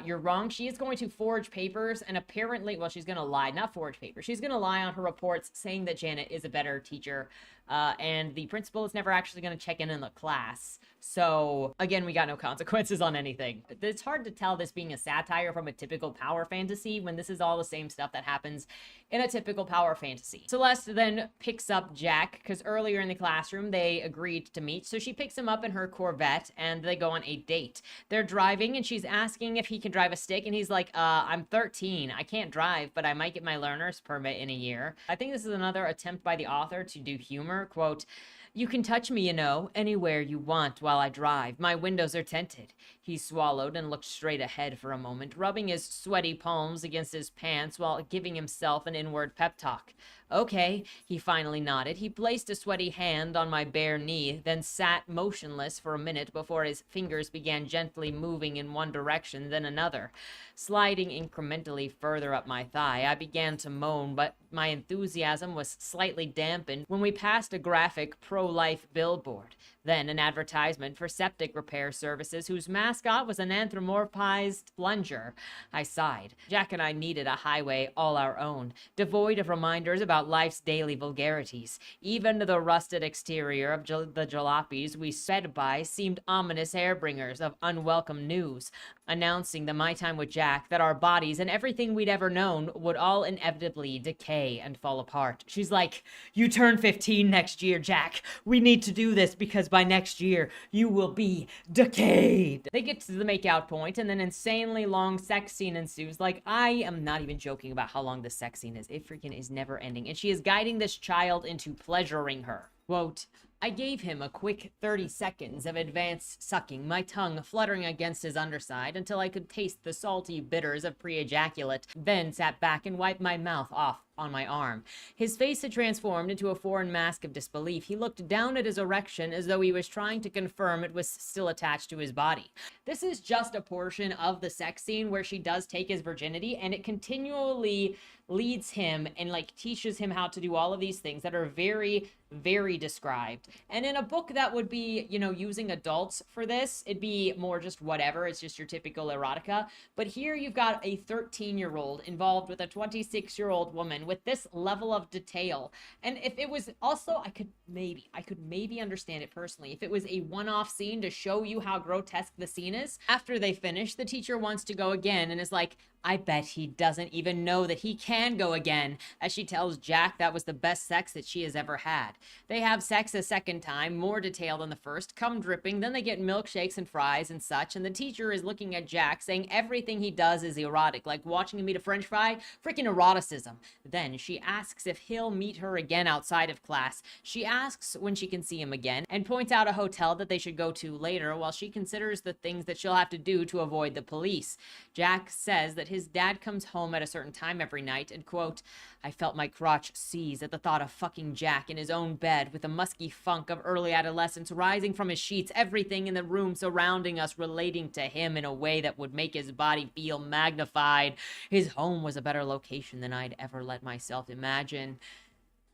you're wrong. She is going to forge papers, and apparently, well, she's going to lie, not forge papers. She's going to lie on her reports saying that Janet is a better teacher, and the principal is never actually going to check in the class. So again, we got no consequences on anything. It's hard to tell this being a satire from a typical power fantasy when this is all the same stuff that happens in a typical power fantasy. Celeste then picks up Jack because earlier in the classroom they agreed to meet. So she picks him up in her Corvette and they go on a date. They're driving and she's asking if he can drive a stick, and he's like, I'm 13. I can't drive, but I might get my learner's permit in a year. I think this is another attempt by the author to do humor. Quote, "You can touch me, you know, anywhere you want while I drive. My windows are tinted." He swallowed and looked straight ahead for a moment, rubbing his sweaty palms against his pants while giving himself an inward pep talk. "Okay," he finally nodded. He placed a sweaty hand on my bare knee, then sat motionless for a minute before his fingers began gently moving in one direction, then another, sliding incrementally further up my thigh. I began to moan, but my enthusiasm was slightly dampened when we passed a graphic pro-life billboard. Then an advertisement for septic repair services whose mascot was an anthropomorphized plunger. I sighed. Jack and I needed a highway all our own, devoid of reminders about life's daily vulgarities. Even the rusted exterior of the jalopies we sped by seemed ominous hairbringers of unwelcome news, announcing that my time with Jack, that our bodies and everything we'd ever known would all inevitably decay and fall apart. She's like, "You turn 15 next year, Jack. We need to do this because by next year, you will be decayed." They get to the make-out point, and then an insanely long sex scene ensues. Like, I am not even joking about how long this sex scene is. It freaking is never ending. And she is guiding this child into pleasuring her. Quote, "I gave him a quick 30 seconds of advanced sucking, my tongue fluttering against his underside until I could taste the salty bitters of pre-ejaculate, then sat back and wiped my mouth off on my arm." His face had transformed into a foreign mask of disbelief. He looked down at his erection as though he was trying to confirm it was still attached to his body. This is just a portion of the sex scene where she does take his virginity, and it continually leads him and like teaches him how to do all of these things that are very, very described. And in a book that would be, you know, using adults for this, it'd be more just whatever. It's just your typical erotica. But here you've got a 13-year-old involved with a 26-year-old woman with this level of detail. And if it was also, I could maybe understand it personally. If it was a one-off scene to show you how grotesque the scene is, after they finish, the teacher wants to go again and is like, "I bet he doesn't even know that he can go again," as she tells Jack that was the best sex that she has ever had. They have sex a second time, more detailed than the first, cum dripping, then they get milkshakes and fries and such, and the teacher is looking at Jack saying everything he does is erotic, like watching him eat a french fry, freaking eroticism. Then she asks if he'll meet her again outside of class. She asks when she can see him again and points out a hotel that they should go to later while she considers the things that she'll have to do to avoid the police. Jack says that his dad comes home at a certain time every night and, quote, I felt my crotch seize at the thought of fucking Jack in his own bed with the musky funk of early adolescence rising from his sheets, everything in the room surrounding us relating to him in a way that would make his body feel magnified. His home was a better location than I'd ever let myself imagine.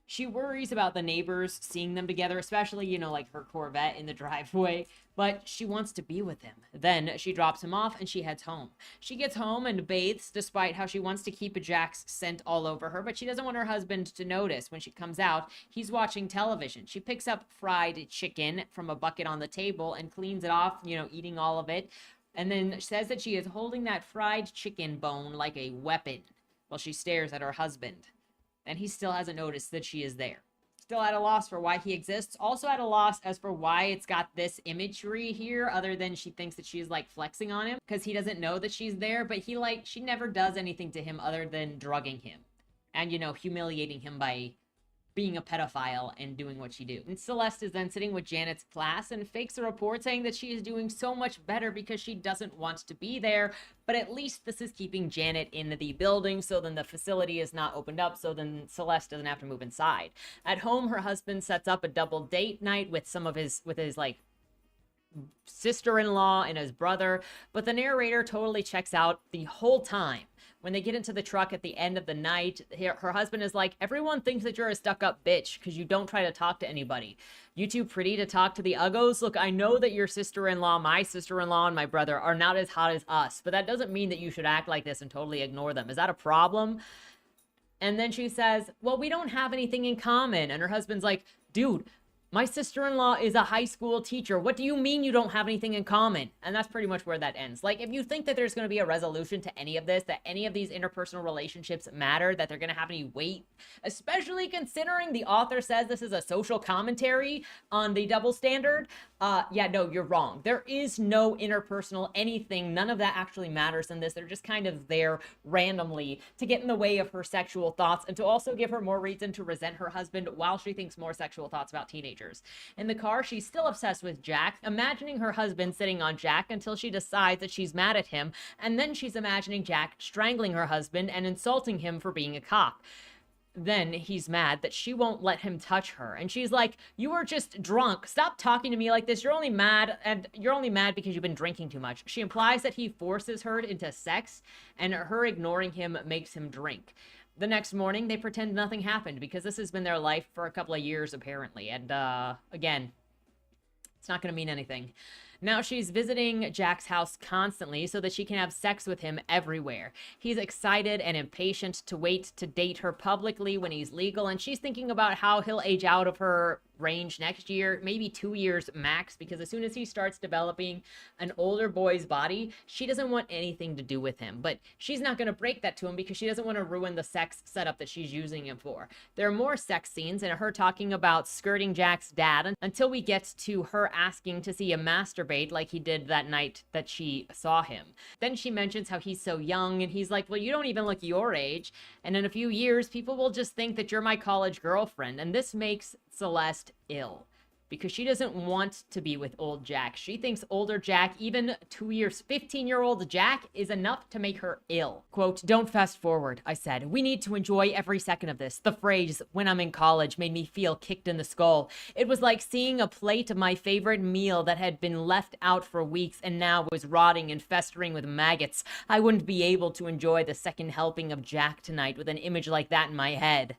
She worries about the neighbors seeing them together, especially, you know, like her Corvette in the driveway, but she wants to be with him. Then she drops him off and she heads home. She gets home and bathes despite how she wants to keep Jack's scent all over her, but she doesn't want her husband to notice. When she comes out, he's watching television. She picks up fried chicken from a bucket on the table and cleans it off, you know, eating all of it, and then says that she is holding that fried chicken bone like a weapon while she stares at her husband. And he still hasn't noticed that she is there. Still at a loss for why he exists. Also at a loss as for why it's got this imagery here, other than she thinks that she's like flexing on him because he doesn't know that she's there, but she never does anything to him other than drugging him and, you know, humiliating him by being a pedophile and doing what she do. And Celeste is then sitting with Janet's class and fakes a report saying that she is doing so much better because she doesn't want to be there, but at least this is keeping Janet in the building, so then the facility is not opened up, so then Celeste doesn't have to move inside. At home, her husband sets up a double date night with his like sister-in-law and his brother, but the narrator totally checks out the whole time. When they get into the truck at the end of the night, her husband is like, everyone thinks that you're a stuck-up bitch because you don't try to talk to anybody. You too pretty to talk to the uggos? Look, I know that your sister-in-law, my sister-in-law, and my brother are not as hot as us, but that doesn't mean that you should act like this and totally ignore them. Is that a problem? And then she says, well, we don't have anything in common. And her husband's like, dude, my sister-in-law is a high school teacher. What do you mean you don't have anything in common? And that's pretty much where that ends. Like, if you think that there's going to be a resolution to any of this, that any of these interpersonal relationships matter, that they're going to have any weight, especially considering the author says this is a social commentary on the double standard, yeah, no, you're wrong. There is no interpersonal anything. None of that actually matters in this. They're just kind of there randomly to get in the way of her sexual thoughts and to also give her more reason to resent her husband while she thinks more sexual thoughts about teenagers. In the car, she's still obsessed with Jack, imagining her husband sitting on Jack until she decides that she's mad at him, and then she's imagining Jack strangling her husband and insulting him for being a cop. Then he's mad that she won't let him touch her. And she's like, you are just drunk. Stop talking to me like this. You're only mad because you've been drinking too much. She implies that he forces her into sex and her ignoring him makes him drink. The next morning, they pretend nothing happened because this has been their life for a couple of years, apparently. And, again, it's not going to mean anything. Now she's visiting Jack's house constantly so that she can have sex with him everywhere. He's excited and impatient to wait to date her publicly when he's legal, and she's thinking about how he'll age out of her range next year, maybe 2 years max, because as soon as he starts developing an older boy's body, she doesn't want anything to do with him. But she's not going to break that to him because she doesn't want to ruin the sex setup that she's using him for. There are more sex scenes and her talking about skirting Jack's dad until we get to her asking to see him masturbate like he did that night that she saw him. Then she mentions how he's so young and he's like, well, you don't even look your age. And in a few years, people will just think that you're my college girlfriend. And this makes Celeste ill because she doesn't want to be with old Jack. She thinks older Jack, even 2 years, 15-year-old Jack, is enough to make her ill. Quote, don't fast forward, I said. We need to enjoy every second of this. The phrase, when I'm in college, made me feel kicked in the skull. It was like seeing a plate of my favorite meal that had been left out for weeks and now was rotting and festering with maggots. I wouldn't be able to enjoy the second helping of Jack tonight with an image like that in my head.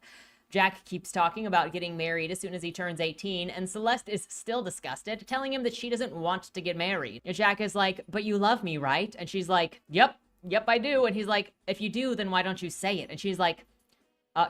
Jack keeps talking about getting married as soon as he turns 18, and Celeste is still disgusted, telling him that she doesn't want to get married. And Jack is like, but you love me, right? And she's like, yep, I do. And he's like, if you do, then why don't you say it? And she's like,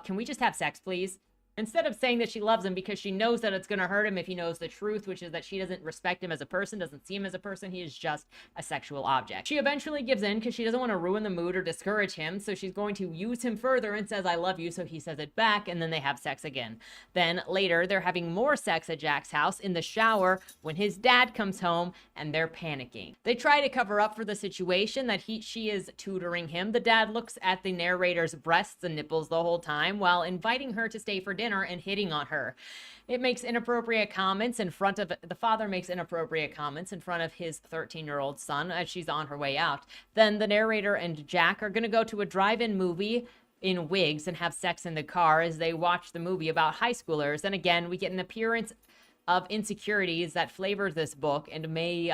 can we just have sex, please? Instead of saying that she loves him because she knows that it's going to hurt him if he knows the truth, which is that she doesn't respect him as a person, doesn't see him as a person, he is just a sexual object. She eventually gives in because she doesn't want to ruin the mood or discourage him, so she's going to use him further and says, I love you, so he says it back, and then they have sex again. Then later, they're having more sex at Jack's house in the shower when his dad comes home, and they're panicking. They try to cover up for the situation that she is tutoring him. The dad looks at the narrator's breasts and nipples the whole time while inviting her to stay for dinner and hitting on her. It makes inappropriate comments in front of the father makes inappropriate comments in front of his 13-year-old son as she's on her way out. Then the narrator and Jack are going to go to a drive-in movie in wigs and have sex in the car as they watch the movie about high schoolers. And again, we get an appearance of insecurities that flavors this book and may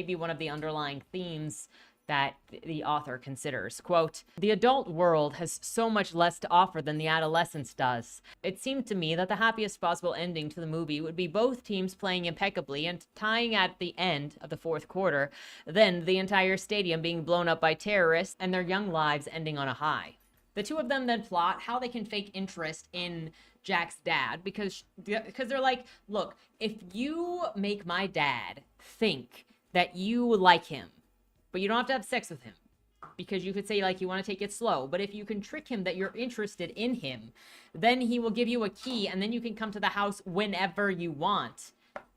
be one of the underlying themes that the author considers. Quote, the adult world has so much less to offer than the adolescence does. It seemed to me that the happiest possible ending to the movie would be both teams playing impeccably and tying at the end of the fourth quarter, then the entire stadium being blown up by terrorists and their young lives ending on a high. The two of them then plot how they can fake interest in Jack's dad because they're like, look, if you make my dad think that you like him, but you don't have to have sex with him because you could say like you want to take it slow. But if you can trick him that you're interested in him, then he will give you a key and then you can come to the house whenever you want.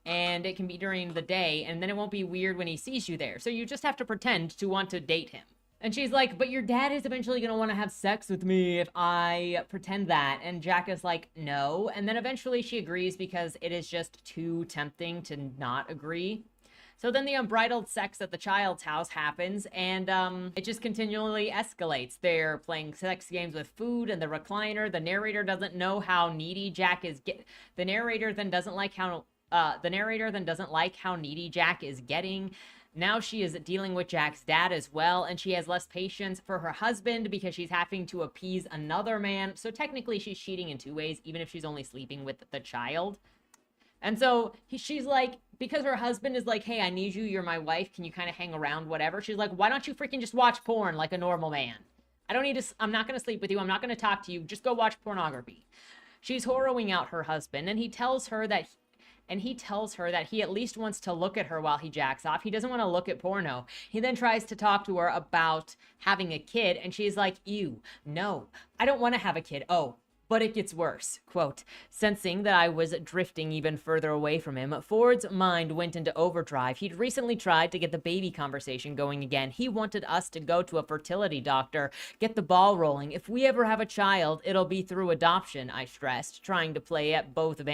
And it can be during the day and then it won't be weird when he sees you there. So you just have to pretend to want to date him. And she's like, but your dad is eventually going to want to have sex with me if I pretend that. And Jack is like, no. And then eventually she agrees because it is just too tempting to not agree. So then the unbridled sex at the child's house happens, and it just continually escalates. They're playing sex games with food and the recliner. The narrator doesn't know how needy Jack is. The narrator then doesn't like how needy Jack is getting. Now she is dealing with Jack's dad as well, and she has less patience for her husband because she's having to appease another man. So technically she's cheating in two ways, even if she's only sleeping with the child. And so she's like, because her husband is like, hey, I need you. You're my wife. Can you kind of hang around, whatever? She's like, why don't you freaking just watch porn like a normal man? I'm not going to sleep with you. I'm not going to talk to you. Just go watch pornography. She's harrowing out her husband, and he tells her that he at least wants to look at her while he jacks off. He doesn't want to look at porno. He then tries to talk to her about having a kid, and she's like, ew, no, I don't want to have a kid. Oh, but it gets worse. Quote, sensing that I was drifting even further away from him, Ford's mind went into overdrive. He'd recently tried to get the baby conversation going again. He wanted us to go to a fertility doctor, get the ball rolling. If we ever have a child, it'll be through adoption, I stressed, trying to play at both his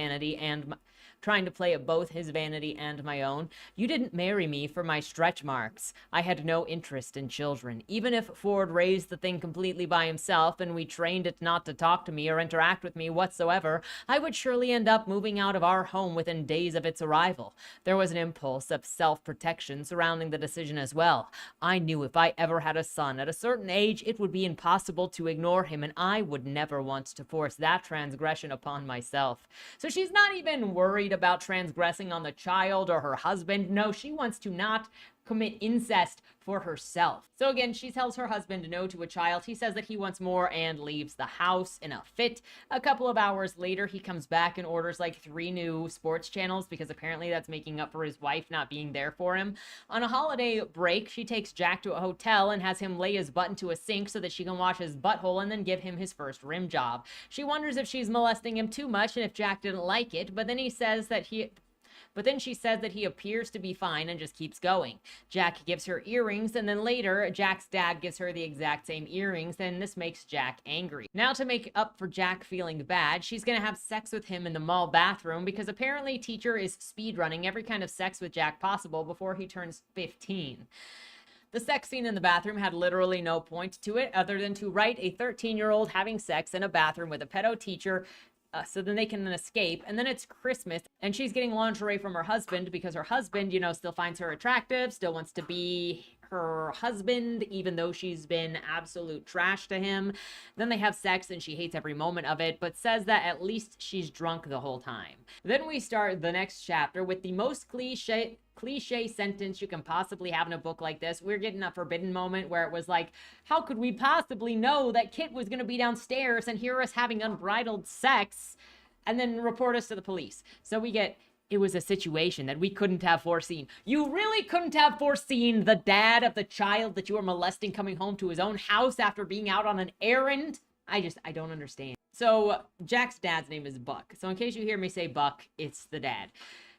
vanity and my own. You didn't marry me for my stretch marks. I had no interest in children. Even if Ford raised the thing completely by himself and we trained it not to talk to me or interact with me whatsoever, I would surely end up moving out of our home within days of its arrival. There was an impulse of self-protection surrounding the decision as well. I knew if I ever had a son at a certain age, it would be impossible to ignore him, and I would never want to force that transgression upon myself. So she's not even worried about transgressing on the child or her husband. No, she wants to not commit incest for herself. So again, she tells her husband no to a child. He says that he wants more and leaves the house in a fit. A couple of hours later, he comes back and orders like 3 new sports channels because apparently that's making up for his wife not being there for him. On a holiday break, she takes Jack to a hotel and has him lay his butt into a sink so that she can wash his butthole and then give him his first rim job. She wonders if she's molesting him too much and if Jack didn't like it, but then she says that he appears to be fine and just keeps going. Jack gives her earrings, and then later, Jack's dad gives her the exact same earrings, and this makes Jack angry. Now, to make up for Jack feeling bad, she's gonna have sex with him in the mall bathroom because apparently teacher is speedrunning every kind of sex with Jack possible before he turns 15. The sex scene in the bathroom had literally no point to it other than to write a 13-year-old having sex in a bathroom with a pedo teacher so then they can escape. And then it's Christmas and she's getting lingerie from her husband because her husband, still finds her attractive, still wants to be her husband, even though she's been absolute trash to him. Then they have sex and she hates every moment of it, but says that at least she's drunk the whole time. Then we start the next chapter with the most cliche sentence you can possibly have in a book like this. We're getting a forbidden moment where it was like, how could we possibly know that Kit was going to be downstairs and hear us having unbridled sex and then report us to the police? So we get, it was a situation that we couldn't have foreseen. You really couldn't have foreseen the dad of the child that you were molesting coming home to his own house after being out on an errand? I don't understand. So Jack's dad's name is Buck. So in case you hear me say Buck, it's the dad.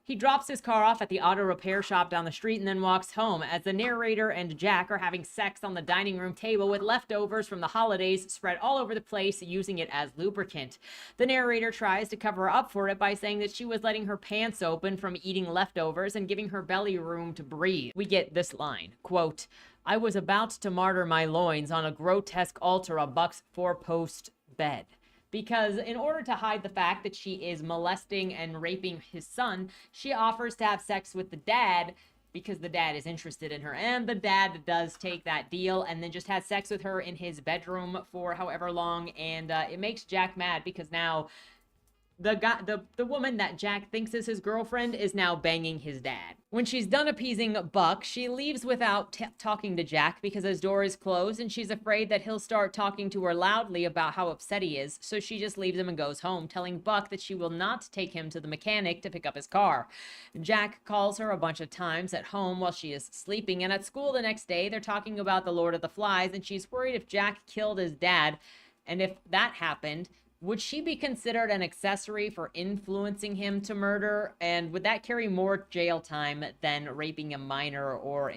He drops his car off at the auto repair shop down the street and then walks home as the narrator and Jack are having sex on the dining room table with leftovers from the holidays spread all over the place, using it as lubricant. The narrator tries to cover up for it by saying that she was letting her pants open from eating leftovers and giving her belly room to breathe. We get this line, quote, "I was about to martyr my loins on a grotesque altar of Buck's four-post bed." Because in order to hide the fact that she is molesting and raping his son, she offers to have sex with the dad because the dad is interested in her. And the dad does take that deal and then just has sex with her in his bedroom for however long. And it makes Jack mad because now the woman that Jack thinks is his girlfriend is now banging his dad. When she's done appeasing Buck, she leaves without talking to Jack because his door is closed and she's afraid that he'll start talking to her loudly about how upset he is. So she just leaves him and goes home, telling Buck that she will not take him to the mechanic to pick up his car. Jack calls her a bunch of times at home while she is sleeping, and at school the next day they're talking about the Lord of the Flies, and she's worried if Jack killed his dad, and if that happened, would she be considered an accessory for influencing him to murder? And would that carry more jail time than raping a minor or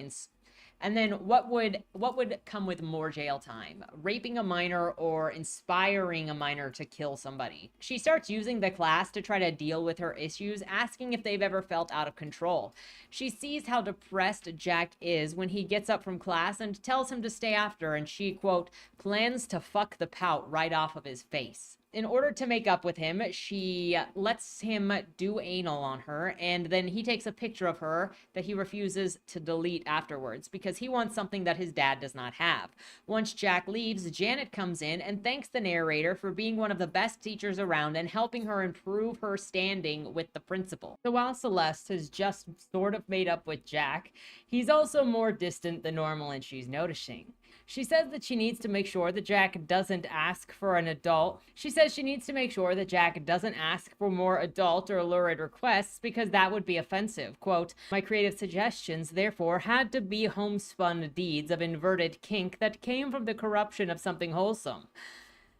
and then what would come with more jail time? Raping a minor or inspiring a minor to kill somebody? She starts using the class to try to deal with her issues, asking if they've ever felt out of control. She sees how depressed Jack is when he gets up from class and tells him to stay after, and she, quote, plans to fuck the pout right off of his face. In order to make up with him, she lets him do anal on her, and then he takes a picture of her that he refuses to delete afterwards because he wants something that his dad does not have. Once Jack leaves, Janet comes in and thanks the narrator for being one of the best teachers around and helping her improve her standing with the principal. So while Celeste has just sort of made up with Jack, he's also more distant than normal, and she's noticing. She says that she needs to make sure that Jack doesn't ask for an adult. She says she needs to make sure that Jack doesn't ask for more adult or lurid requests because that would be offensive. Quote, my creative suggestions, therefore, had to be homespun deeds of inverted kink that came from the corruption of something wholesome.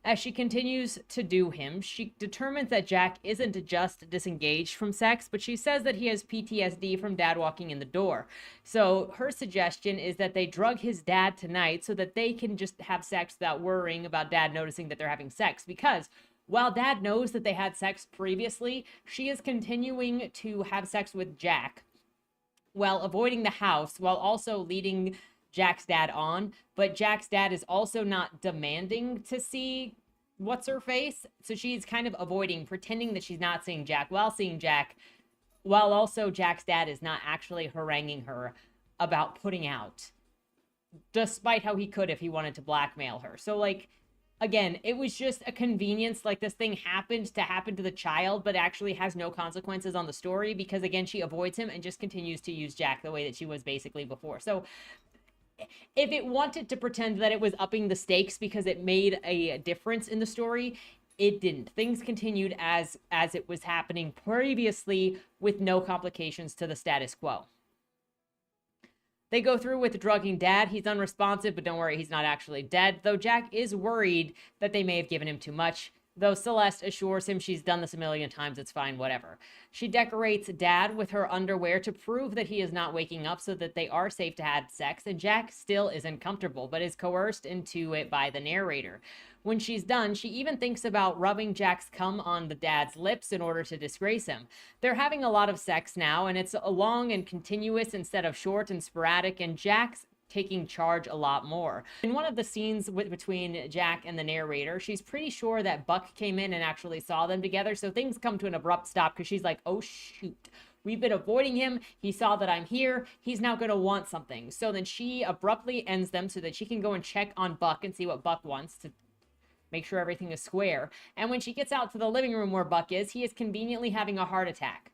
As she continues to do him, she determines that Jack isn't just disengaged from sex, but she says that he has PTSD from dad walking in the door. So her suggestion is that they drug his dad tonight so that they can just have sex without worrying about dad noticing that they're having sex. Because while dad knows that they had sex previously, she is continuing to have sex with Jack while avoiding the house, while also leading Jack's dad on, but Jack's dad is also not demanding to see what's her face, so she's kind of avoiding, pretending that she's not seeing Jack while seeing Jack, while also Jack's dad is not actually haranguing her about putting out, despite how he could if he wanted to blackmail her. So like, again, it was just a convenience, like this thing happened to happen to the child, but actually has no consequences on the story because, again, she avoids him and just continues to use Jack the way that she was basically before. So if it wanted to pretend that it was upping the stakes because it made a difference in the story, it didn't. Things continued as it was happening previously with no complications to the status quo. They go through with drugging dad. He's unresponsive, but don't worry, he's not actually dead, though Jack is worried that they may have given him too much. Though Celeste assures him she's done this a million times, it's fine, whatever. She decorates dad with her underwear to prove that he is not waking up so that they are safe to have sex, and Jack still isn't comfortable, but is coerced into it by the narrator. When she's done, she even thinks about rubbing Jack's cum on the dad's lips in order to disgrace him. They're having a lot of sex now, and it's long and continuous instead of short and sporadic, and Jack's taking charge a lot more. In one of the scenes between Jack and the narrator, she's pretty sure that Buck came in and actually saw them together, so things come to an abrupt stop because she's like, oh shoot, We've been avoiding him. He saw that I'm here. He's now going to want something. So then she abruptly ends them so that she can go and check on Buck and see what Buck wants to make sure everything is square. And when she gets out to the living room where Buck is, he is conveniently having a heart attack.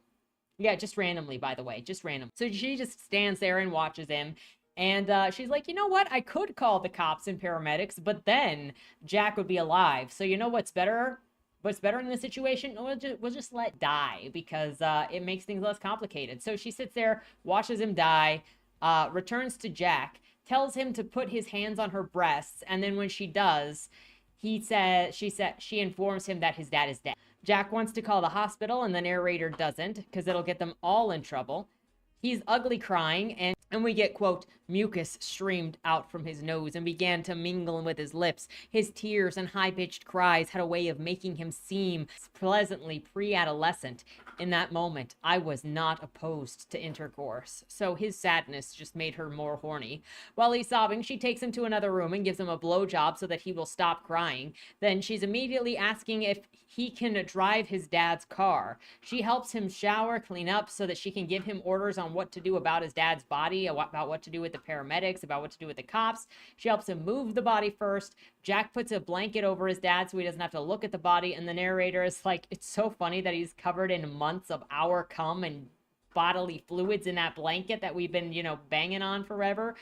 Yeah, just randomly, by the way, just random. So she just stands there and watches him. And she's like, you know what? I could call the cops and paramedics, but then Jack would be alive. So you know what's better? What's better in this situation? We'll just let die because it makes things less complicated. So she sits there, watches him die, returns to Jack, tells him to put his hands on her breasts, and then when she does, she informs him that his dad is dead. Jack wants to call the hospital, and the narrator doesn't because it'll get them all in trouble. He's ugly crying, and we get, quote, mucus streamed out from his nose and began to mingle with his lips. His tears and high-pitched cries had a way of making him seem pleasantly pre-adolescent. In that moment, I was not opposed to intercourse. So his sadness just made her more horny. While he's sobbing, she takes him to another room and gives him a blowjob so that he will stop crying. Then she's immediately asking if he can drive his dad's car. She helps him shower, clean up so that she can give him orders on what to do about his dad's body, about what to do with the paramedics, about what to do with the cops. She helps him move the body first. Jack puts a blanket over his dad so he doesn't have to look at the body. And the narrator is like, it's so funny that he's covered in months of our cum and bodily fluids in that blanket that we've been, banging on forever.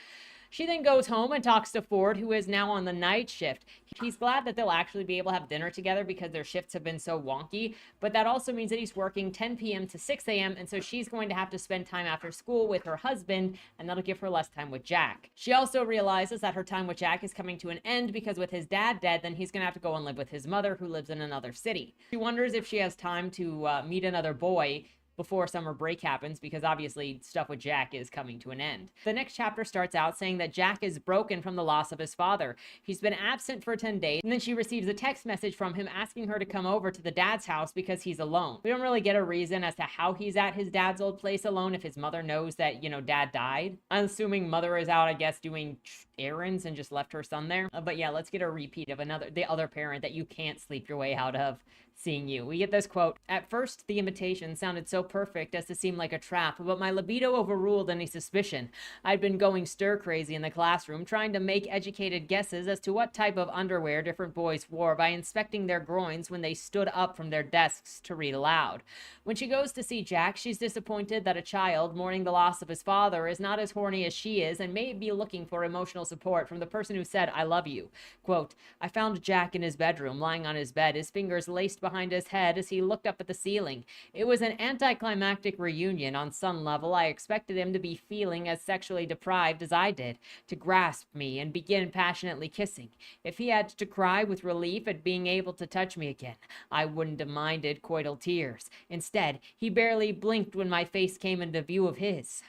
She then goes home and talks to Ford, who is now on the night shift. He's glad that they'll actually be able to have dinner together because their shifts have been so wonky, but that also means that he's working 10 p.m. to 6 a.m., and so she's going to have to spend time after school with her husband, and that'll give her less time with Jack. She also realizes that her time with Jack is coming to an end because with his dad dead, then he's going to have to go and live with his mother, who lives in another city. She wonders if she has time to meet another boy before summer break happens, because obviously stuff with Jack is coming to an end. The next chapter starts out saying that Jack is broken from the loss of his father. He's been absent for 10 days, and then she receives a text message from him asking her to come over to the dad's house because he's alone. We don't really get a reason as to how he's at his dad's old place alone if his mother knows that, dad died. I'm assuming mother is out, I guess, doing errands and just left her son there. But yeah, let's get a repeat of the other parent that you can't sleep your way out of seeing you. We get this quote: "At first, the invitation sounded so perfect as to seem like a trap, but my libido overruled any suspicion. I'd been going stir-crazy in the classroom, trying to make educated guesses as to what type of underwear different boys wore by inspecting their groins when they stood up from their desks to read aloud. When she goes to see Jack, she's disappointed that a child mourning the loss of his father is not as horny as she is and may be looking for emotional support from the person who said, 'I love you.' Quote, I found Jack in his bedroom, lying on his bed, his fingers laced behind his head as he looked up at the ceiling. It was an anticlimactic reunion. On some level, I expected him to be feeling as sexually deprived as I did, to grasp me and begin passionately kissing. If he had to cry with relief at being able to touch me again, I wouldn't have minded coital tears. Instead, he barely blinked when my face came into view of his."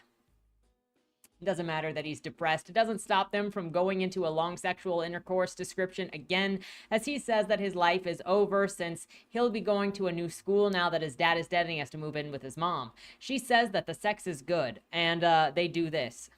It doesn't matter that he's depressed. It doesn't stop them from going into a long sexual intercourse description again, as he says that his life is over since he'll be going to a new school now that his dad is dead and he has to move in with his mom. She says that the sex is good, and they do this.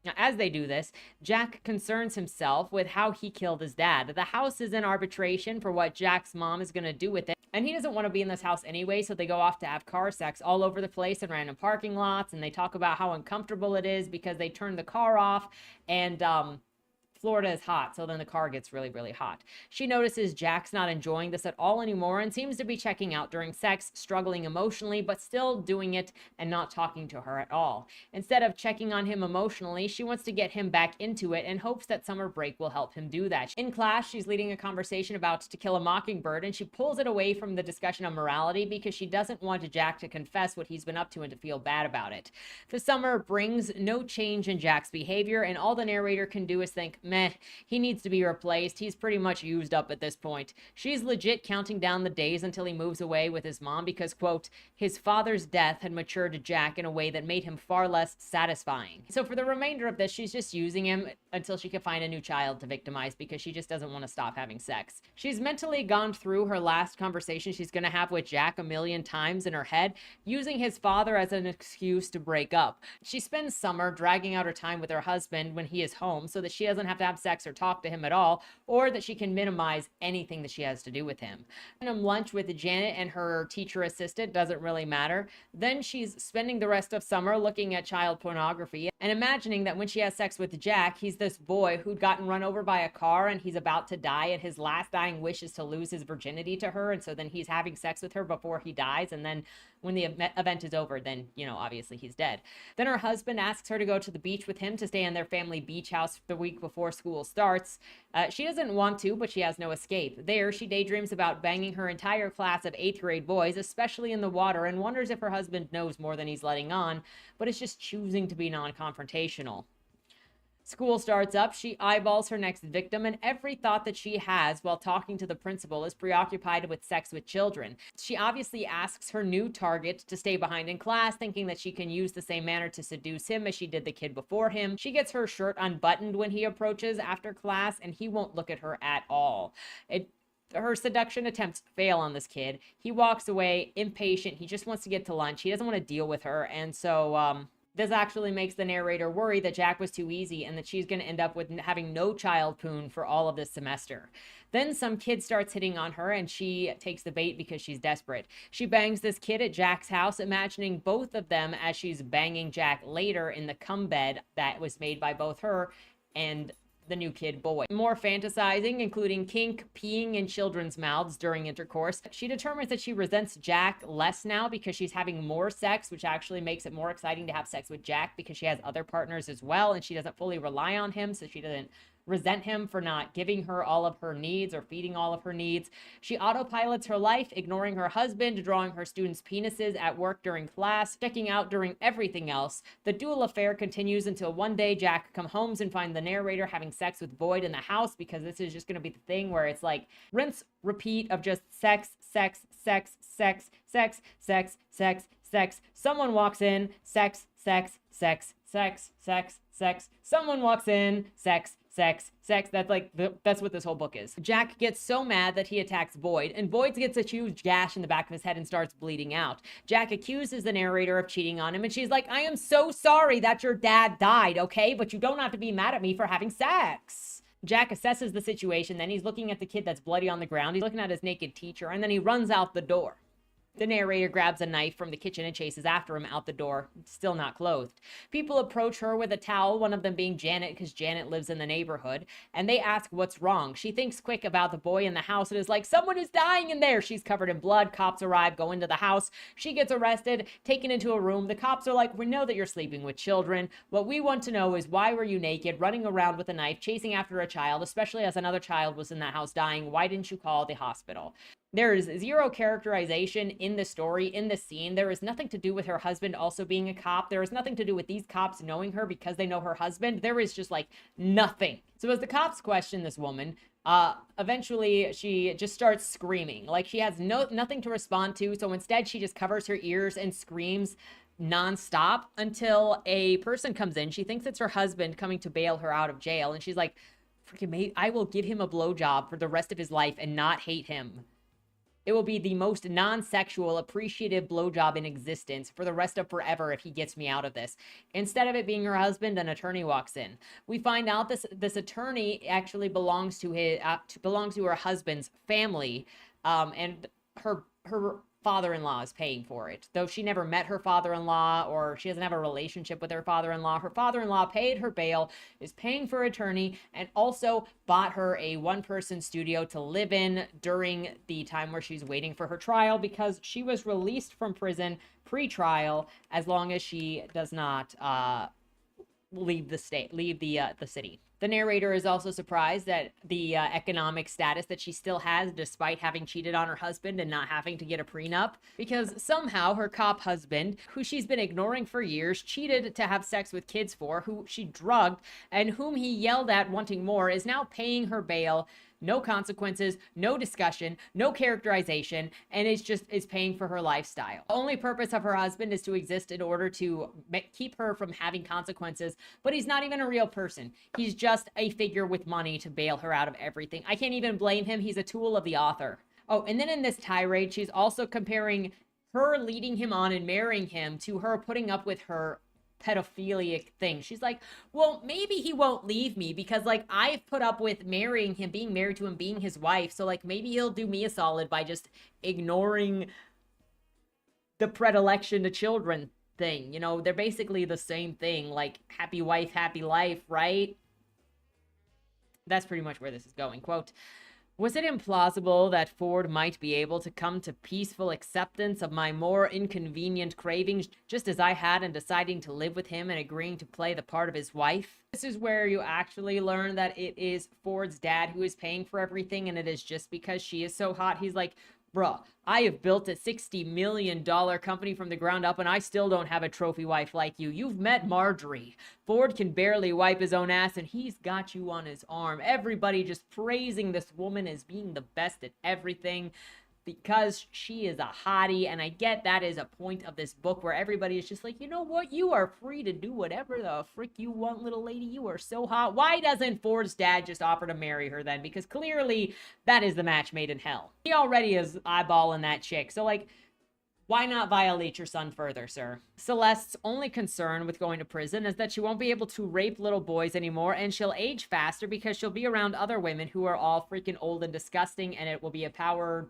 Now, as they do this, Jack concerns himself with how he killed his dad. The house is in arbitration for what Jack's mom is going to do with it, and he doesn't want to be in this house anyway, so they go off to have car sex all over the place in random parking lots, and they talk about how uncomfortable it is because they turn the car off, and Florida is hot, so then the car gets really, really hot. She notices Jack's not enjoying this at all anymore and seems to be checking out during sex, struggling emotionally, but still doing it and not talking to her at all. Instead of checking on him emotionally, she wants to get him back into it and hopes that summer break will help him do that. In class, she's leading a conversation about To Kill a Mockingbird, and she pulls it away from the discussion of morality because she doesn't want Jack to confess what he's been up to and to feel bad about it. The summer brings no change in Jack's behavior, and all the narrator can do is think, meh, he needs to be replaced. He's pretty much used up at this point. She's legit counting down the days until he moves away with his mom because, quote, his father's death had matured Jack in a way that made him far less satisfying. So for the remainder of this, she's just using him until she can find a new child to victimize because she just doesn't want to stop having sex. She's mentally gone through her last conversation she's going to have with Jack a million times in her head, using his father as an excuse to break up. She spends summer dragging out her time with her husband when he is home so that she doesn't have to have sex or talk to him at all, or that she can minimize anything that she has to do with him. Lunch with Janet and her teacher assistant doesn't really matter. Then she's spending the rest of summer looking at child pornography and imagining that when she has sex with Jack, he's this boy who'd gotten run over by a car and he's about to die, and his last dying wish is to lose his virginity to her, and so then he's having sex with her before he dies, and then when the event is over, then, you know, obviously he's dead. Then her husband asks her to go to the beach with him to stay in their family beach house the week before school starts. She doesn't want to, but she has no escape. There, she daydreams about banging her entire class of 8th grade boys, especially in the water, and wonders if her husband knows more than he's letting on, but is just choosing to be non-confrontational. School starts up, she eyeballs her next victim, and every thought that she has while talking to the principal is preoccupied with sex with children. She obviously asks her new target to stay behind in class, thinking that she can use the same manner to seduce him as she did the kid before him. She gets her shirt unbuttoned when he approaches after class, and he won't look at her at all. Her seduction attempts fail on this kid. He walks away, impatient. He just wants to get to lunch. He doesn't want to deal with her, and so, this actually makes the narrator worry that Jack was too easy and that she's going to end up with having no child poon for all of this semester. Then some kid starts hitting on her and she takes the bait because she's desperate. She bangs this kid at Jack's house, imagining both of them as she's banging Jack later in the cum bed that was made by both her and the new kid boy. More fantasizing, including kink, peeing in children's mouths during intercourse. She determines that she resents Jack less now because she's having more sex, which actually makes it more exciting to have sex with Jack because she has other partners as well, and she doesn't fully rely on him, so she doesn't resent him for not giving her all of her needs or feeding all of her needs. She autopilots her life, ignoring her husband, drawing her students' penises at work during class, checking out during everything else. The dual affair continues until one day Jack comes home and finds the narrator having sex with Boyd in the house, because this is just going to be the thing where it's like rinse, repeat of just sex, sex, sex, sex, sex, sex, sex, sex. Someone walks in, sex, sex, sex, sex, sex, sex. Someone walks in, sex, sex, sex. That's what this whole book is. Jack gets so mad that he attacks Boyd, and Boyd gets a huge gash in the back of his head and starts bleeding out. Jack accuses the narrator of cheating on him, and she's like, I am so sorry that your dad died, okay? But you don't have to be mad at me for having sex. Jack assesses the situation, then he's looking at the kid that's bloody on the ground. He's looking at his naked teacher, and then he runs out the door. The narrator grabs a knife from the kitchen and chases after him out the door, still not clothed. People approach her with a towel, one of them being Janet, because Janet lives in the neighborhood, and they ask what's wrong. She thinks quick about the boy in the house and is like, someone is dying in there. She's covered in blood. Cops arrive, go into the house. She gets arrested, taken into a room. The cops are like, we know that you're sleeping with children. What we want to know is, why were you naked, running around with a knife, chasing after a child, especially as another child was in that house dying? Why didn't you call the hospital? There is zero characterization in the story, in the scene. There is nothing to do with her husband also being a cop. There is nothing to do with these cops knowing her because they know her husband. There is just like nothing. So as the cops question this woman, eventually she just starts screaming. Like she has nothing to respond to. So instead she just covers her ears and screams nonstop until a person comes in. She thinks it's her husband coming to bail her out of jail. And she's like, freaking mate, I will give him a blowjob for the rest of his life and not hate him. It will be the most non-sexual, appreciative blowjob in existence for the rest of forever if he gets me out of this. Instead of it being her husband, an attorney walks in. We find out this attorney actually belongs to her husband's family, and her father-in-law is paying for it. Though she never met her father-in-law, or she doesn't have a relationship with her father-in-law, her father-in-law paid her bail, is paying for attorney, and also bought her a one-person studio to live in during the time where she's waiting for her trial, because she was released from prison pre-trial as long as she does not leave the city. The narrator is also surprised at the economic status that she still has despite having cheated on her husband and not having to get a prenup, because somehow her cop husband, who she's been ignoring for years, cheated to have sex with kids for, who she drugged, and whom he yelled at wanting more, is now paying her bail. No consequences, no discussion, no characterization, and is paying for her lifestyle. The only purpose of her husband is to exist in order to keep her from having consequences, but he's not even a real person. He's just a figure with money to bail her out of everything. I can't even blame him. He's a tool of the author. Oh, and then in this tirade, she's also comparing her leading him on and marrying him to her putting up with her pedophilic thing. She's like, well, maybe he won't leave me because, like, I've put up with marrying him, being married to him, being his wife. So, like, maybe he'll do me a solid by just ignoring the predilection to children thing. You know, they're basically the same thing. Like, happy wife, happy life, right? That's pretty much where this is going. Quote, was it implausible that Ford might be able to come to peaceful acceptance of my more inconvenient cravings, just as I had in deciding to live with him and agreeing to play the part of his wife? This is where you actually learn that it is Ford's dad who is paying for everything, and it is just because she is so hot. He's like, bruh, I have built a $60 million company from the ground up, and I still don't have a trophy wife like you. You've met Marjorie. Ford can barely wipe his own ass, and he's got you on his arm. Everybody just praising this woman as being the best at everything because she is a hottie. And I get that is a point of this book where everybody is just like, you know what? You are free to do whatever the frick you want, little lady. You are so hot. Why doesn't Ford's dad just offer to marry her then? Because clearly that is the match made in hell. He already is eyeballing that chick. So, like, why not violate your son further, sir? Celeste's only concern with going to prison is that she won't be able to rape little boys anymore, and she'll age faster because she'll be around other women who are all freaking old and disgusting, and it will be a power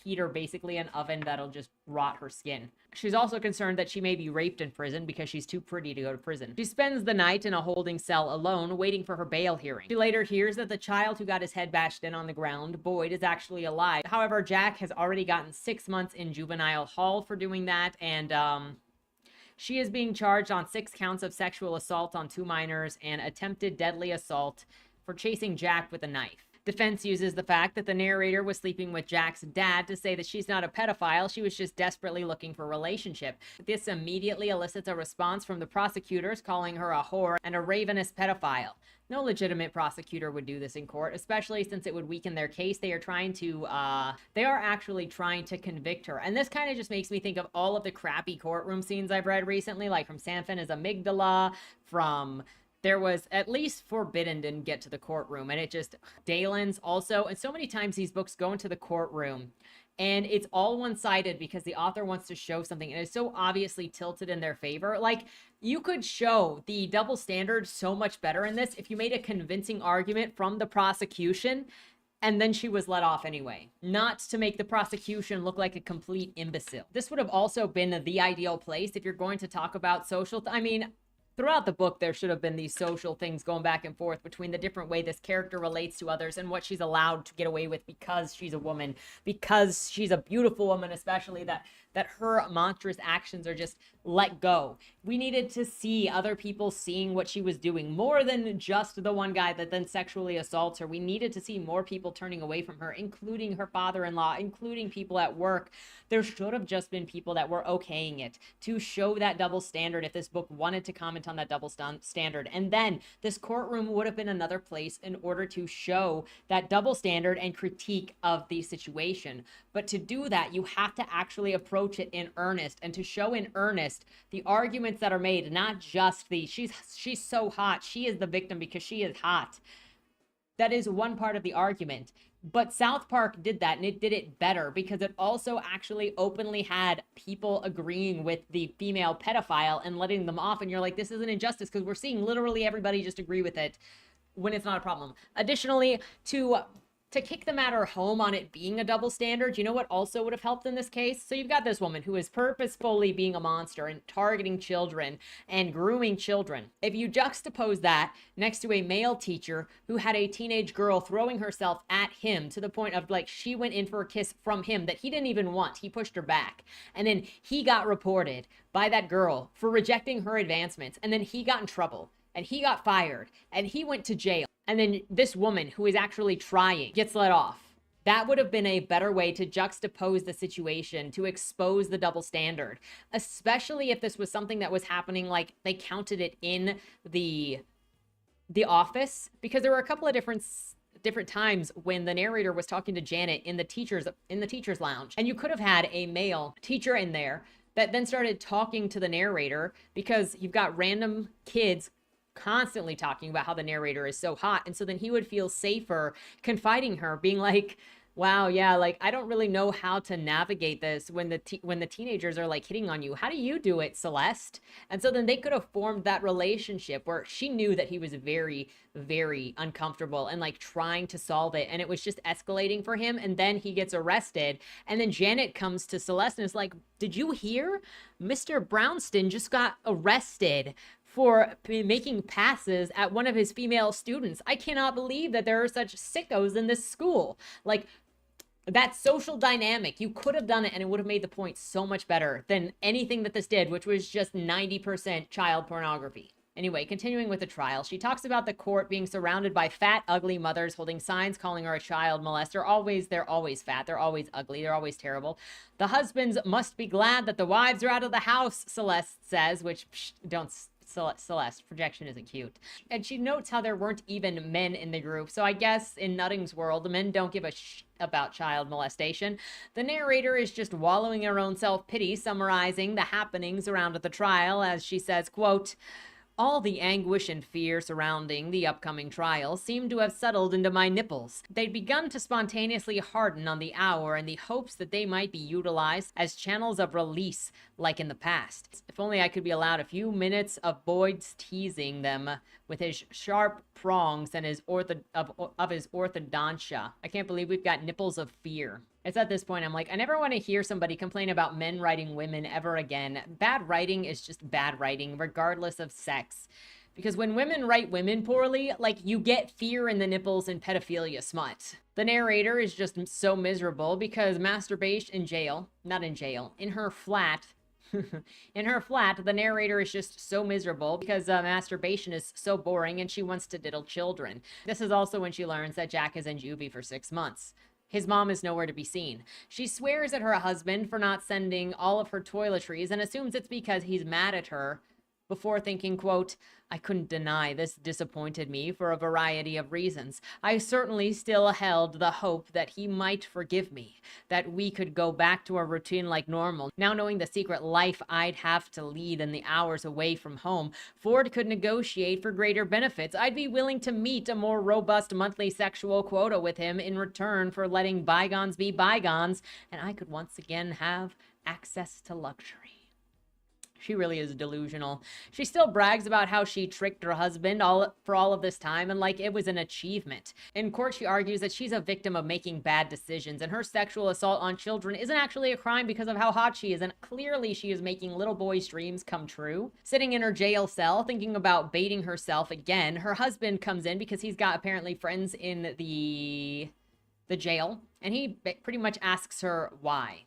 heater, basically an oven that'll just rot her skin. She's also concerned that she may be raped in prison because she's too pretty to go to prison. She spends the night in a holding cell alone, waiting for her bail hearing. She later hears that the child who got his head bashed in on the ground, Boyd, is actually alive. However, Jack has already gotten 6 months in juvenile hall for doing that, and she is being charged on 6 counts of sexual assault on 2 minors and attempted deadly assault for chasing Jack with a knife. Defense uses the fact that the narrator was sleeping with Jack's dad to say that she's not a pedophile, she was just desperately looking for a relationship. This immediately elicits a response from the prosecutors, calling her a whore and a ravenous pedophile. No legitimate prosecutor would do this in court, especially since it would weaken their case. They are actually trying to convict her. And this kind of just makes me think of all of the crappy courtroom scenes I've read recently, like from Sam Finn's Amygdala, from... There was, at least Forbidden didn't get to the courtroom, and it just, Dalen's also, and so many times these books go into the courtroom, and it's all one-sided because the author wants to show something, and it's so obviously tilted in their favor. Like, you could show the double standard so much better in this if you made a convincing argument from the prosecution, and then she was let off anyway, not to make the prosecution look like a complete imbecile. This would have also been the ideal place if you're going to talk about social, throughout the book, there should have been these social things going back and forth between the different way this character relates to others and what she's allowed to get away with because she's a woman, because she's a beautiful woman, especially that her monstrous actions are just let go. We needed to see other people seeing what she was doing more than just the one guy that then sexually assaults her. We needed to see more people turning away from her, including her father-in-law, including people at work. There should have just been people that were okaying it to show that double standard if this book wanted to comment on that double standard. And then this courtroom would have been another place in order to show that double standard and critique of the situation. But to do that, you have to actually approach it in earnest, and to show in earnest the arguments that are made, not just the she's so hot, she is the victim because she is hot. That is one part of the argument. But South Park did that, and it did it better because it also actually openly had people agreeing with the female pedophile and letting them off. And you're like, this is an injustice because we're seeing literally everybody just agree with it when it's not a problem. Additionally, to kick the matter home on it being a double standard, you know what also would have helped in this case? So you've got this woman who is purposefully being a monster and targeting children and grooming children. If you juxtapose that next to a male teacher who had a teenage girl throwing herself at him to the point of, like, she went in for a kiss from him that he didn't even want. He pushed her back. And then he got reported by that girl for rejecting her advancements. And then he got in trouble. And he got fired. And he went to jail. And then this woman who is actually trying gets let off. That would have been a better way to juxtapose the situation, to expose the double standard, especially if this was something that was happening, like they counted it in the office, because there were a couple of different times when the narrator was talking to Janet in the teacher's lounge, and you could have had a male teacher in there that then started talking to the narrator, because you've got random kids constantly talking about how the narrator is so hot. And so then he would feel safer confiding her, being like, Wow, yeah, like I don't really know how to navigate this when when the teenagers are like hitting on you. How do you do it, Celeste? And so then they could have formed that relationship where she knew that he was very, very uncomfortable and like trying to solve it, and it was just escalating for him. And then he gets arrested, and then Janet comes to Celeste and is like, "Did you hear? Mr. Brownston just got arrested for making passes at one of his female students. I cannot believe that there are such sickos in this school." Like, that social dynamic, you could have done it and it would have made the point so much better than anything that this did, which was just 90% child pornography. Anyway, continuing with the trial, she talks about the court being surrounded by fat, ugly mothers holding signs calling her a child molester. They're always fat, they're always ugly, they're always terrible. The husbands must be glad that the wives are out of the house, Celeste says, which, don't Celeste, projection isn't cute. And she notes how there weren't even men in the group. So I guess in Nutting's world, the men don't give a about child molestation. The narrator is just wallowing in her own self-pity, summarizing the happenings around at the trial as she says, quote, "All the anguish and fear surrounding the upcoming trial seemed to have settled into my nipples. They'd begun to spontaneously harden on the hour in the hopes that they might be utilized as channels of release like in the past. If only I could be allowed a few minutes of Boyd's teasing them with his sharp prongs and his his orthodontia. I can't believe we've got nipples of fear." It's at this point I'm like, I never want to hear somebody complain about men writing women ever again. Bad writing is just bad writing, regardless of sex. Because when women write women poorly, like, you get fear in the nipples and pedophilia smut. The narrator is just so miserable because masturbation in her flat, in her flat, the narrator is just so miserable because masturbation is so boring and she wants to diddle children. This is also when she learns that Jack is in juvie for 6 months. His mom is nowhere to be seen. She swears at her husband for not sending all of her toiletries and assumes it's because he's mad at her, before thinking, quote, "I couldn't deny this disappointed me for a variety of reasons. I certainly still held the hope that he might forgive me, that we could go back to a routine like normal. Now knowing the secret life I'd have to lead in the hours away from home, Ford could negotiate for greater benefits. I'd be willing to meet a more robust monthly sexual quota with him in return for letting bygones be bygones, and I could once again have access to luxury." She really is delusional. She still brags about how she tricked her husband for all of this time and like it was an achievement. In court, she argues that she's a victim of making bad decisions and her sexual assault on children isn't actually a crime because of how hot she is, and clearly she is making little boys' dreams come true. Sitting in her jail cell thinking about baiting herself again, her husband comes in because he's got apparently friends in the jail, and he pretty much asks her why.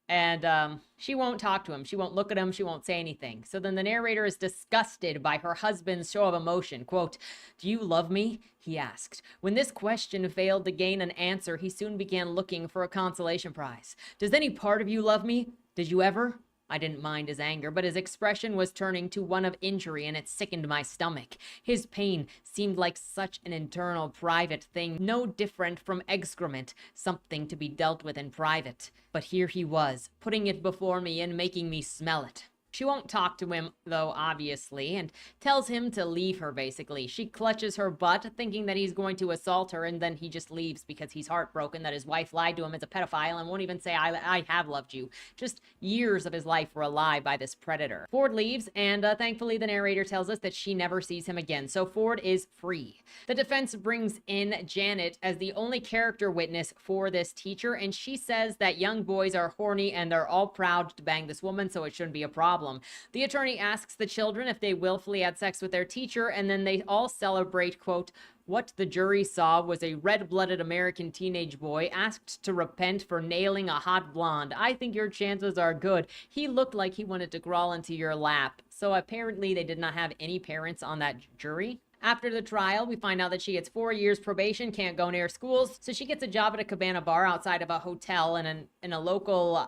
And she won't talk to him. She won't look at him. She won't say anything. So then the narrator is disgusted by her husband's show of emotion. Quote, "Do you love me?" he asked. When this question failed to gain an answer, he soon began looking for a consolation prize. "Does any part of you love me? Did you ever?" I didn't mind his anger, but his expression was turning to one of injury, and it sickened my stomach. His pain seemed like such an internal, private thing, no different from excrement, something to be dealt with in private. But here he was, putting it before me and making me smell it. She won't talk to him, though, obviously, and tells him to leave her, basically. She clutches her butt, thinking that he's going to assault her, and then he just leaves because he's heartbroken that his wife lied to him as a pedophile and won't even say, I have loved you. Just years of his life were a lie by this predator. Ford leaves, and thankfully the narrator tells us that she never sees him again, so Ford is free. The defense brings in Janet as the only character witness for this teacher, and she says that young boys are horny and they're all proud to bang this woman, so it shouldn't be a problem. The attorney asks the children if they willfully had sex with their teacher, and then they all celebrate, quote, "What the jury saw was a red-blooded American teenage boy asked to repent for nailing a hot blonde. I think your chances are good. He looked like he wanted to crawl into your lap." So apparently they did not have any parents on that jury. After the trial, we find out that she gets 4 years probation, can't go near schools, so she gets a job at a cabana bar outside of a hotel in a local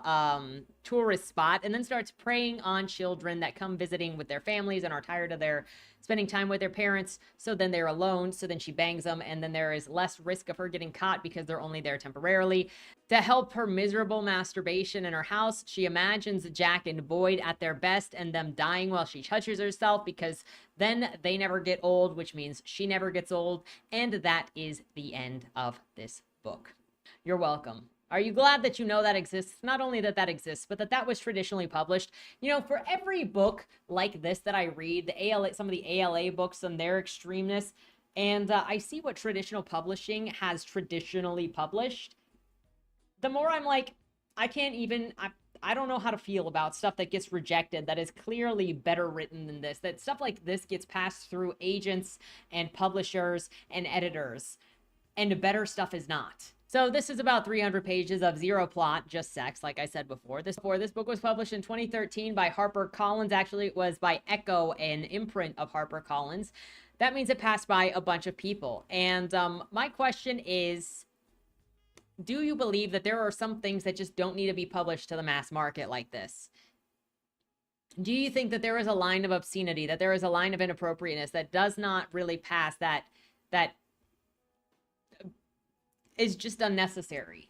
tourist spot, and then starts preying on children that come visiting with their families and are tired of their spending time with their parents, so then they're alone, so then she bangs them, and then there is less risk of her getting caught because they're only there temporarily. To help her miserable masturbation in her house, she imagines Jack and Boyd at their best and them dying while she touches herself, because then they never get old, which means she never gets old, and that is the end of this book. You're welcome. Are you glad that you know that exists? Not only that that exists, but that that was traditionally published. You know, for every book like this that I read, the ALA, some of the ALA books and their extremeness, and I see what traditional publishing has traditionally published, the more I'm like, I can't even, I don't know how to feel about stuff that gets rejected that is clearly better written than this, that stuff like this gets passed through agents and publishers and editors, and better stuff is not. So this is about 300 pages of zero plot, just sex, like I said before. This book was published in 2013 by Harper Collins. Actually, it was by Echo, an imprint of Harper Collins. That means it passed by a bunch of people. And my question is, do you believe that there are some things that just don't need to be published to the mass market like this? Do you think that there is a line of obscenity, that there is a line of inappropriateness that does not really pass, that is just unnecessary?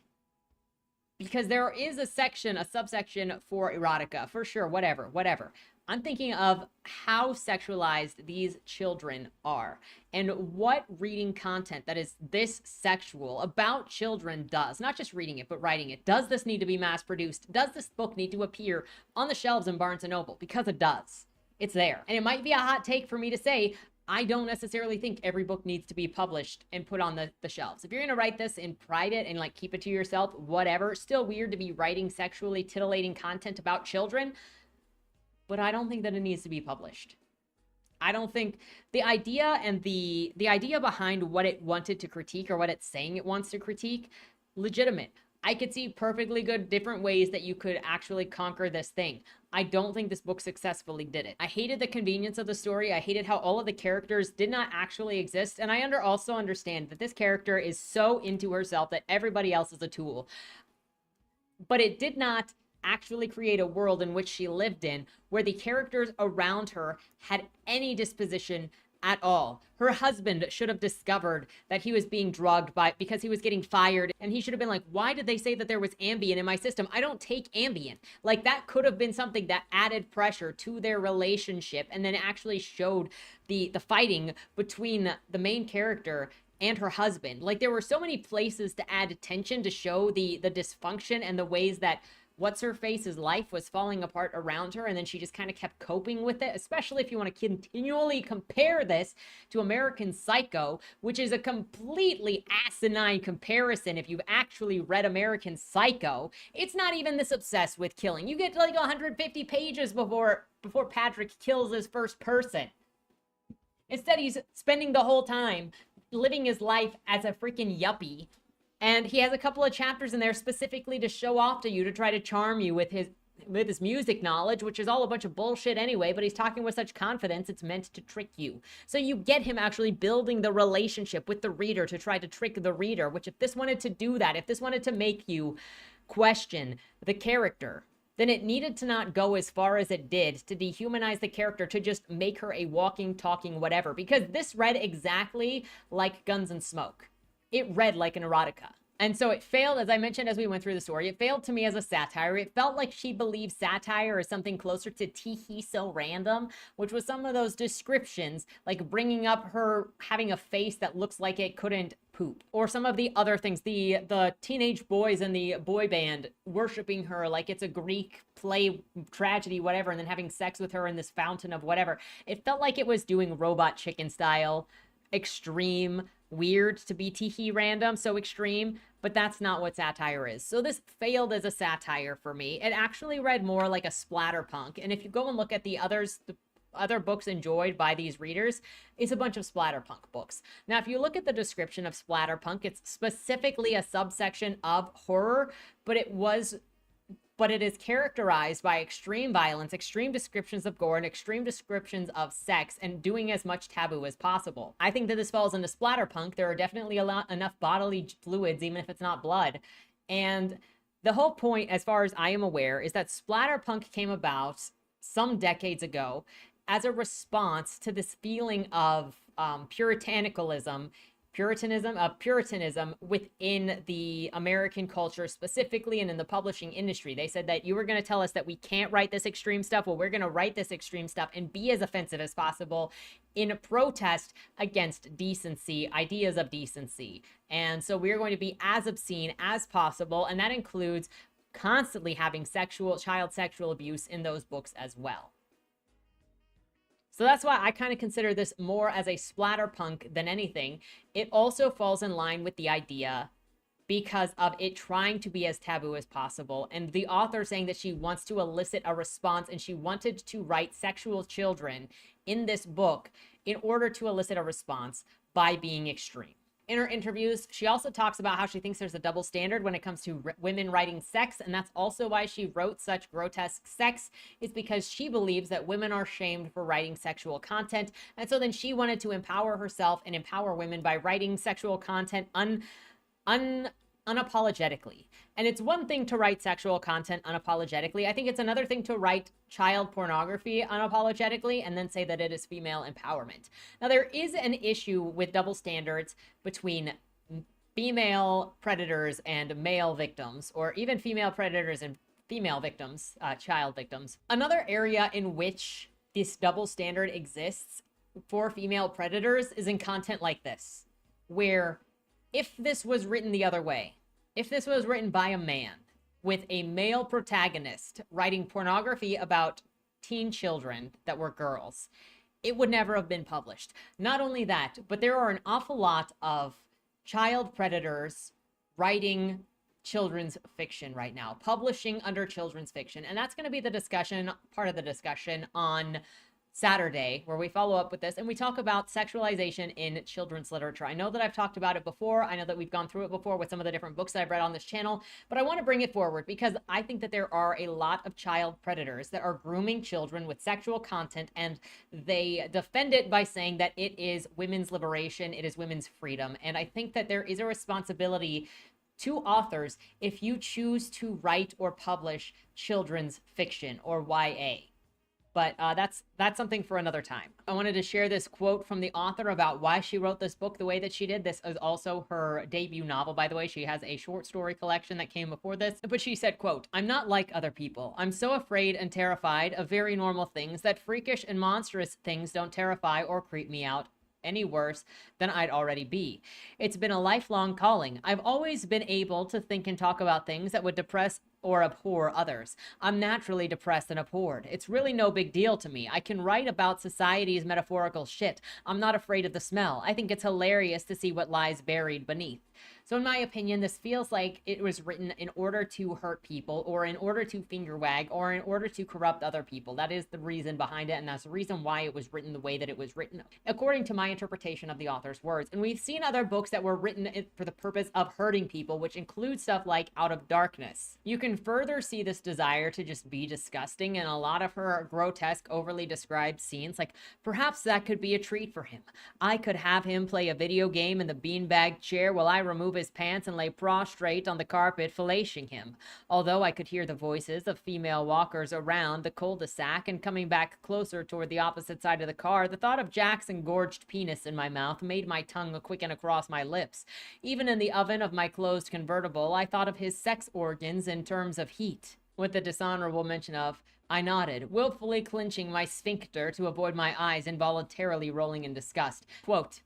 Because there is a section, a subsection for erotica, for sure, whatever. I'm thinking of how sexualized these children are and what reading content that is this sexual about children does, not just reading it, but writing it. Does this need to be mass produced? Does this book need to appear on the shelves in Barnes & Noble? Because it does. It's there. And it might be a hot take for me to say, I don't necessarily think every book needs to be published and put on the shelves. If you're going to write this in private and like keep it to yourself, whatever, still weird to be writing sexually titillating content about children, but I don't think that it needs to be published. I don't think the idea and the idea behind what it wanted to critique or what it's saying it wants to critique, legitimate. I could see perfectly good different ways that you could actually conquer this thing. I don't think this book successfully did it. I hated the convenience of the story. I hated how all of the characters did not actually exist. And I also understand that this character is so into herself that everybody else is a tool. But it did not actually create a world in which she lived in where the characters around her had any disposition at all. Her husband should have discovered that he was being drugged because he was getting fired, and he should have been like, why did they say that there was Ambien in my system? I don't take Ambien. Like, that could have been something that added pressure to their relationship and then actually showed the fighting between the main character and her husband. Like, there were so many places to add attention to show the dysfunction and the ways that what's-her-face's life was falling apart around her, and then she just kind of kept coping with it, especially if you want to continually compare this to American Psycho, which is a completely asinine comparison. If you've actually read American Psycho, it's not even this obsessed with killing. You get like 150 pages before Patrick kills his first person. Instead, he's spending the whole time living his life as a freaking yuppie. And he has a couple of chapters in there specifically to show off to you, to try to charm you with his music knowledge, which is all a bunch of bullshit anyway, but he's talking with such confidence, it's meant to trick you. So you get him actually building the relationship with the reader to try to trick the reader, which if this wanted to do that, if this wanted to make you question the character, then it needed to not go as far as it did to dehumanize the character, to just make her a walking, talking whatever, because this read exactly like Guns and Smoke. It read like an erotica. And so it failed, as I mentioned as we went through the story, it failed to me as a satire. It felt like she believed satire is something closer to tee-hee so random, which was some of those descriptions, like bringing up her having a face that looks like it couldn't poop. Or some of the other things, the teenage boys in the boy band worshiping her like it's a Greek play tragedy, whatever, and then having sex with her in this fountain of whatever. It felt like it was doing Robot Chicken style, extreme, weird to be tee-hee random, so extreme, but that's not what satire is. So this failed as a satire for me. It actually read more like a splatterpunk. And if you go and look at the other books enjoyed by these readers, it's a bunch of splatterpunk books. Now, if you look at the description of splatterpunk, it's specifically a subsection of horror, but it is characterized by extreme violence, extreme descriptions of gore, and extreme descriptions of sex, and doing as much taboo as possible. I think that this falls into splatterpunk. There are definitely enough bodily fluids, even if it's not blood. And the whole point, as far as I am aware, is that splatterpunk came about some decades ago as a response to this feeling of puritanicalism puritanism within the American culture specifically and in the publishing industry. They said that you were going to tell us that we can't write this extreme stuff. Well, we're going to write this extreme stuff and be as offensive as possible in protest against decency, ideas of decency. And so we're going to be as obscene as possible. And that includes constantly having child sexual abuse in those books as well. So that's why I kind of consider this more as a splatterpunk than anything. It also falls in line with the idea because of it trying to be as taboo as possible. And the author saying that she wants to elicit a response and she wanted to write sexual children in this book in order to elicit a response by being extreme. In her interviews, she also talks about how she thinks there's a double standard when it comes to women writing sex, and that's also why she wrote such grotesque sex, is because she believes that women are shamed for writing sexual content, and so then she wanted to empower herself and empower women by writing sexual content unapologetically. And it's one thing to write sexual content unapologetically. I think it's another thing to write child pornography unapologetically and then say that it is female empowerment. Now, there is an issue with double standards between female predators and male victims, or even female predators and female victims, child victims. Another area in which this double standard exists for female predators is in content like this, where if this was written the other way, if this was written by a man with a male protagonist writing pornography about teen children that were girls, it would never have been published. Not only that, but there are an awful lot of child predators writing children's fiction right now, publishing under children's fiction. And that's going to be the discussion, part of the discussion on Saturday, where we follow up with this and we talk about sexualization in children's literature. I know that I've talked about it before. I know that we've gone through it before with some of the different books that I've read on this channel, but I want to bring it forward because I think that there are a lot of child predators that are grooming children with sexual content, and they defend it by saying that it is women's liberation, it is women's freedom. And I think that there is a responsibility to authors if you choose to write or publish children's fiction or YA. But that's something for another time. I wanted to share this quote from the author about why she wrote this book the way that she did. This is also her debut novel, by the way. She has a short story collection that came before this. But she said, quote, "I'm not like other people. I'm so afraid and terrified of very normal things that freakish and monstrous things don't terrify or creep me out any worse than I'd already be. It's been a lifelong calling. I've always been able to think and talk about things that would depress or abhor others. I'm naturally depressed and abhorred. It's really no big deal to me. I can write about society's metaphorical shit. I'm not afraid of the smell. I think it's hilarious to see what lies buried beneath." So in my opinion, this feels like it was written in order to hurt people, or in order to finger wag, or in order to corrupt other people. That is the reason behind it, and that's the reason why it was written the way that it was written, according to my interpretation of the author's words. And we've seen other books that were written for the purpose of hurting people, which include stuff like Out of Darkness. You can further see this desire to just be disgusting in a lot of her grotesque, overly described scenes. Like, perhaps that could be a treat for him. I could have him play a video game in the beanbag chair while I remove his pants and lay prostrate on the carpet, fellating him. Although I could hear the voices of female walkers around the cul-de-sac and coming back closer toward the opposite side of the car, the thought of Jack's engorged penis in my mouth made my tongue quicken across my lips. Even in the oven of my closed convertible, I thought of his sex organs in terms of heat. With the dishonorable mention of, I nodded, willfully clenching my sphincter to avoid my eyes involuntarily rolling in disgust. Quote,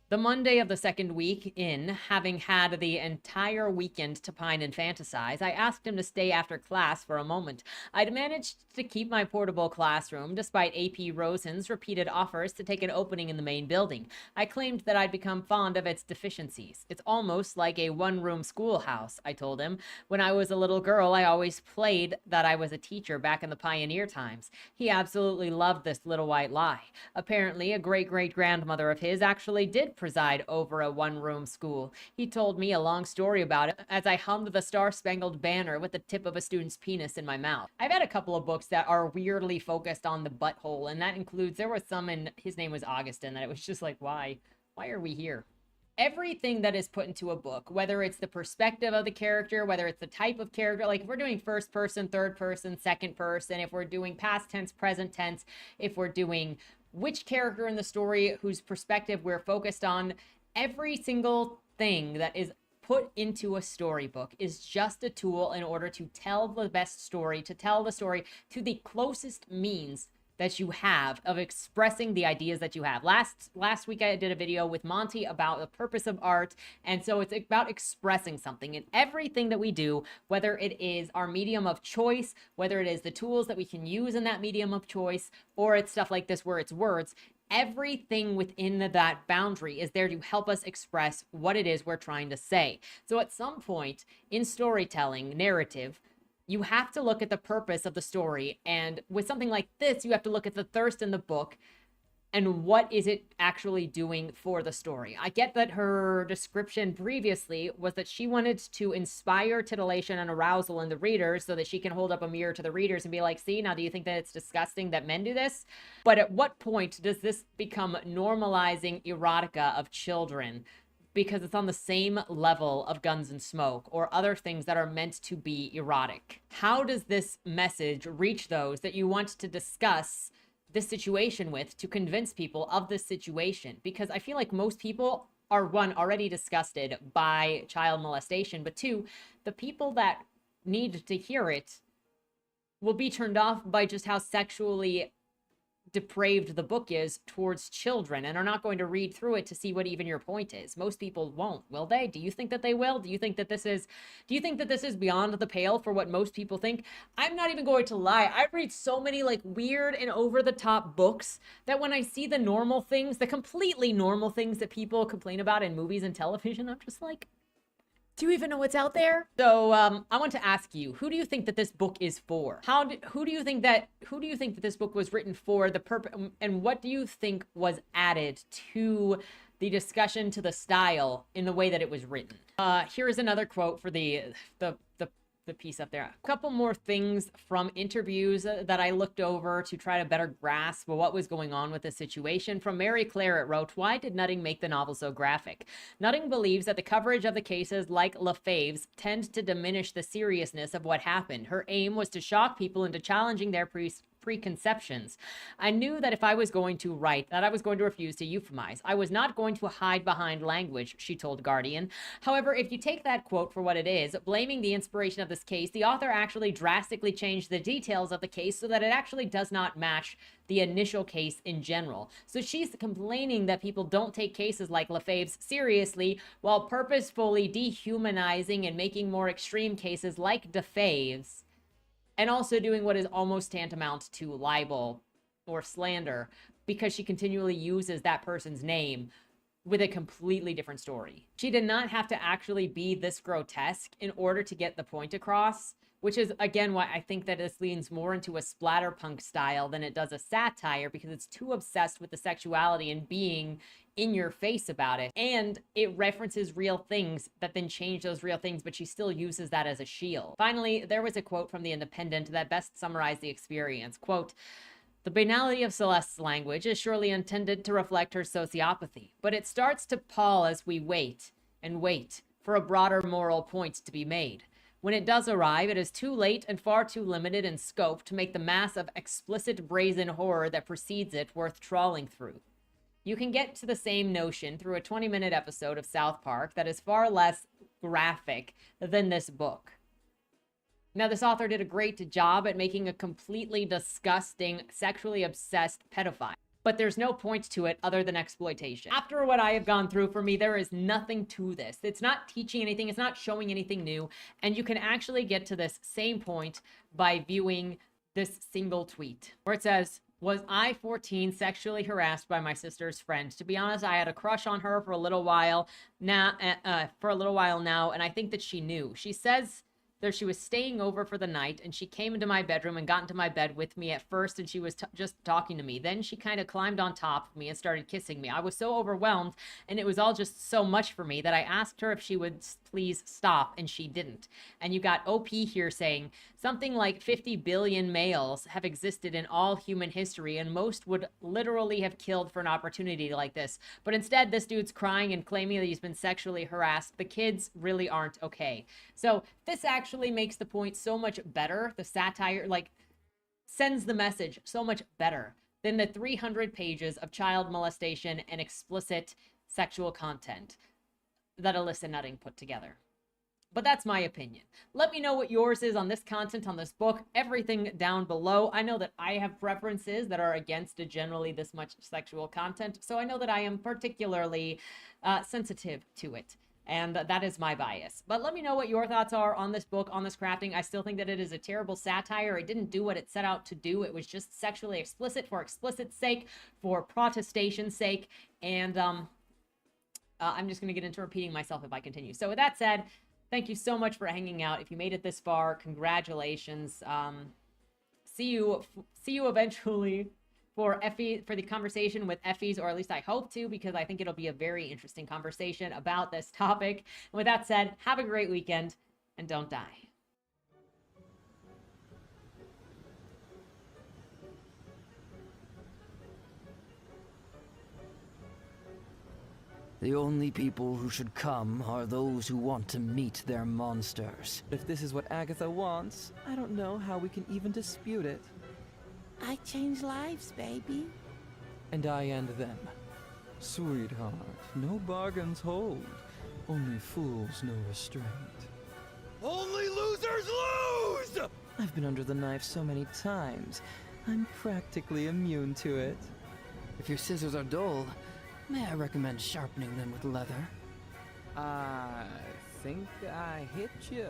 "The Monday of the second week in, having had the entire weekend to pine and fantasize, I asked him to stay after class for a moment. I'd managed to keep my portable classroom, despite AP Rosen's repeated offers to take an opening in the main building. I claimed that I'd become fond of its deficiencies. It's almost like a one-room schoolhouse, I told him. When I was a little girl, I always played that I was a teacher back in the pioneer times. He absolutely loved this little white lie. Apparently, a great-great-grandmother of his actually did preside over a one-room school. He told me a long story about it as I hummed the Star-Spangled Banner with the tip of a student's penis in my mouth." I've had a couple of books that are weirdly focused on the butthole, and that includes, there was some in, his name was Augustin, that it was just like, why are we here? Everything that is put into a book, whether it's the perspective of the character, whether it's the type of character, like if we're doing first person, third person, second person, if we're doing past tense, present tense, if we're doing which character in the story whose perspective we're focused on, Every single thing that is put into a storybook is just a tool in order to tell the best story, to tell the story to the closest means that you have of expressing the ideas that you have. Last week I did a video with Monty about the purpose of art, and so it's about expressing something. And everything that we do, whether it is our medium of choice, whether it is the tools that we can use in that medium of choice, or it's stuff like this where it's words, everything within that boundary is there to help us express what it is we're trying to say. So at some point in storytelling, narrative, you have to look at the purpose of the story. And with something like this, you have to look at the thirst in the book and what is it actually doing for the story. I get that her description previously was that she wanted to inspire titillation and arousal in the readers so that she can hold up a mirror to the readers and be like, see, now do you think that it's disgusting that men do this? But at what point does this become normalizing erotica of children? Because it's on the same level of Guns and Smoke or other things that are meant to be erotic. How does this message reach those that you want to discuss this situation with, to convince people of this situation? Because I feel like most people are, one, already disgusted by child molestation, but two, the people that need to hear it will be turned off by just how sexually depraved the book is towards children and are not going to read through it to see what even your point is. Most people won't, will they? Do you think that they will? Do you think that this is beyond the pale for what most people think? I'm not even going to lie. I read so many like weird and over the top books that when I see the normal things, the completely normal things that people complain about in movies and television, I'm just like, do you even know what's out there? So I want to ask you, who do you think that this book is for? Who do you think that this book was written for, the purpose, and what do you think was added to the discussion, to the style in the way that it was written? Here is another quote for the piece up there. A couple more things from interviews that I looked over to try to better grasp what was going on with the situation. From Mary Claire, it wrote, why did Nutting make the novel so graphic? Nutting believes that the coverage of the cases like Lefebvre's tend to diminish the seriousness of what happened. Her aim was to shock people into challenging their preconceptions. I knew that if I was going to write, that I was going to refuse to euphemize. I was not going to hide behind language, she told Guardian. However, if you take that quote for what it is, blaming the inspiration of this case, the author actually drastically changed the details of the case so that it actually does not match the initial case in general. So she's complaining that people don't take cases like Lefebvre's seriously while purposefully dehumanizing and making more extreme cases like Lefebvre's, and also doing what is almost tantamount to libel or slander because she continually uses that person's name with a completely different story. She did not have to actually be this grotesque in order to get the point across, which is, again, why I think that this leans more into a splatterpunk style than it does a satire, because it's too obsessed with the sexuality and being in your face about it. And it references real things that then change those real things, but she still uses that as a shield. Finally, there was a quote from The Independent that best summarized the experience. Quote, the banality of Celeste's language is surely intended to reflect her sociopathy, but it starts to pall as we wait and wait for a broader moral point to be made. When it does arrive, it is too late and far too limited in scope to make the mass of explicit brazen horror that precedes it worth trawling through. You can get to the same notion through a 20-minute episode of South Park that is far less graphic than this book. Now, this author did a great job at making a completely disgusting, sexually obsessed pedophile, but there's no point to it other than exploitation. After what I have gone through, for me, there is nothing to this. It's not teaching anything. It's not showing anything new. And you can actually get to this same point by viewing this single tweet where it says, was I 14 sexually harassed by my sister's friend? To be honest, I had a crush on her for a little while now, and I think that she knew. She says that she was staying over for the night, and she came into my bedroom and got into my bed with me at first, and she was just talking to me. Then she kind of climbed on top of me and started kissing me. I was so overwhelmed, and it was all just so much for me that I asked her if she would please stop, and she didn't. And you got OP here saying something like 50 billion males have existed in all human history, and most would literally have killed for an opportunity like this. But instead, this dude's crying and claiming that he's been sexually harassed. The kids really aren't okay. So this actually makes the point so much better. The satire, like, sends the message so much better than the 300 pages of child molestation and explicit sexual content that Alissa Nutting put together. But that's my opinion. Let me know what yours is on this content, on this book, everything down below. I know that I have preferences that are against generally this much sexual content, so I know that I am particularly sensitive to it. And that is my bias. But let me know what your thoughts are on this book, on this crafting. I still think that it is a terrible satire. It didn't do what it set out to do. It was just sexually explicit for explicit's sake, for protestation's sake. And I'm just going to get into repeating myself if I continue. So with that said, thank you so much for hanging out. If you made it this far, congratulations. See you eventually for the conversation with Effie's, or at least I hope to, because I think it'll be a very interesting conversation about this topic. And with that said, have a great weekend and don't die. The only people who should come are those who want to meet their monsters. If this is what Agatha wants, I don't know how we can even dispute it. I change lives, baby. And I end them. Sweetheart, no bargains hold. Only fools know restraint. Only losers lose! I've been under the knife so many times, I'm practically immune to it. If your scissors are dull, may I recommend sharpening them with leather? I think I hit you.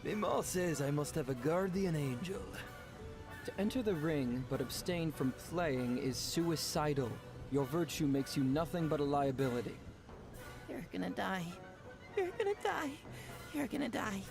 Mima says I must have a guardian angel. To enter the ring but abstain from playing is suicidal. Your virtue makes you nothing but a liability. You're gonna die. You're gonna die. You're gonna die.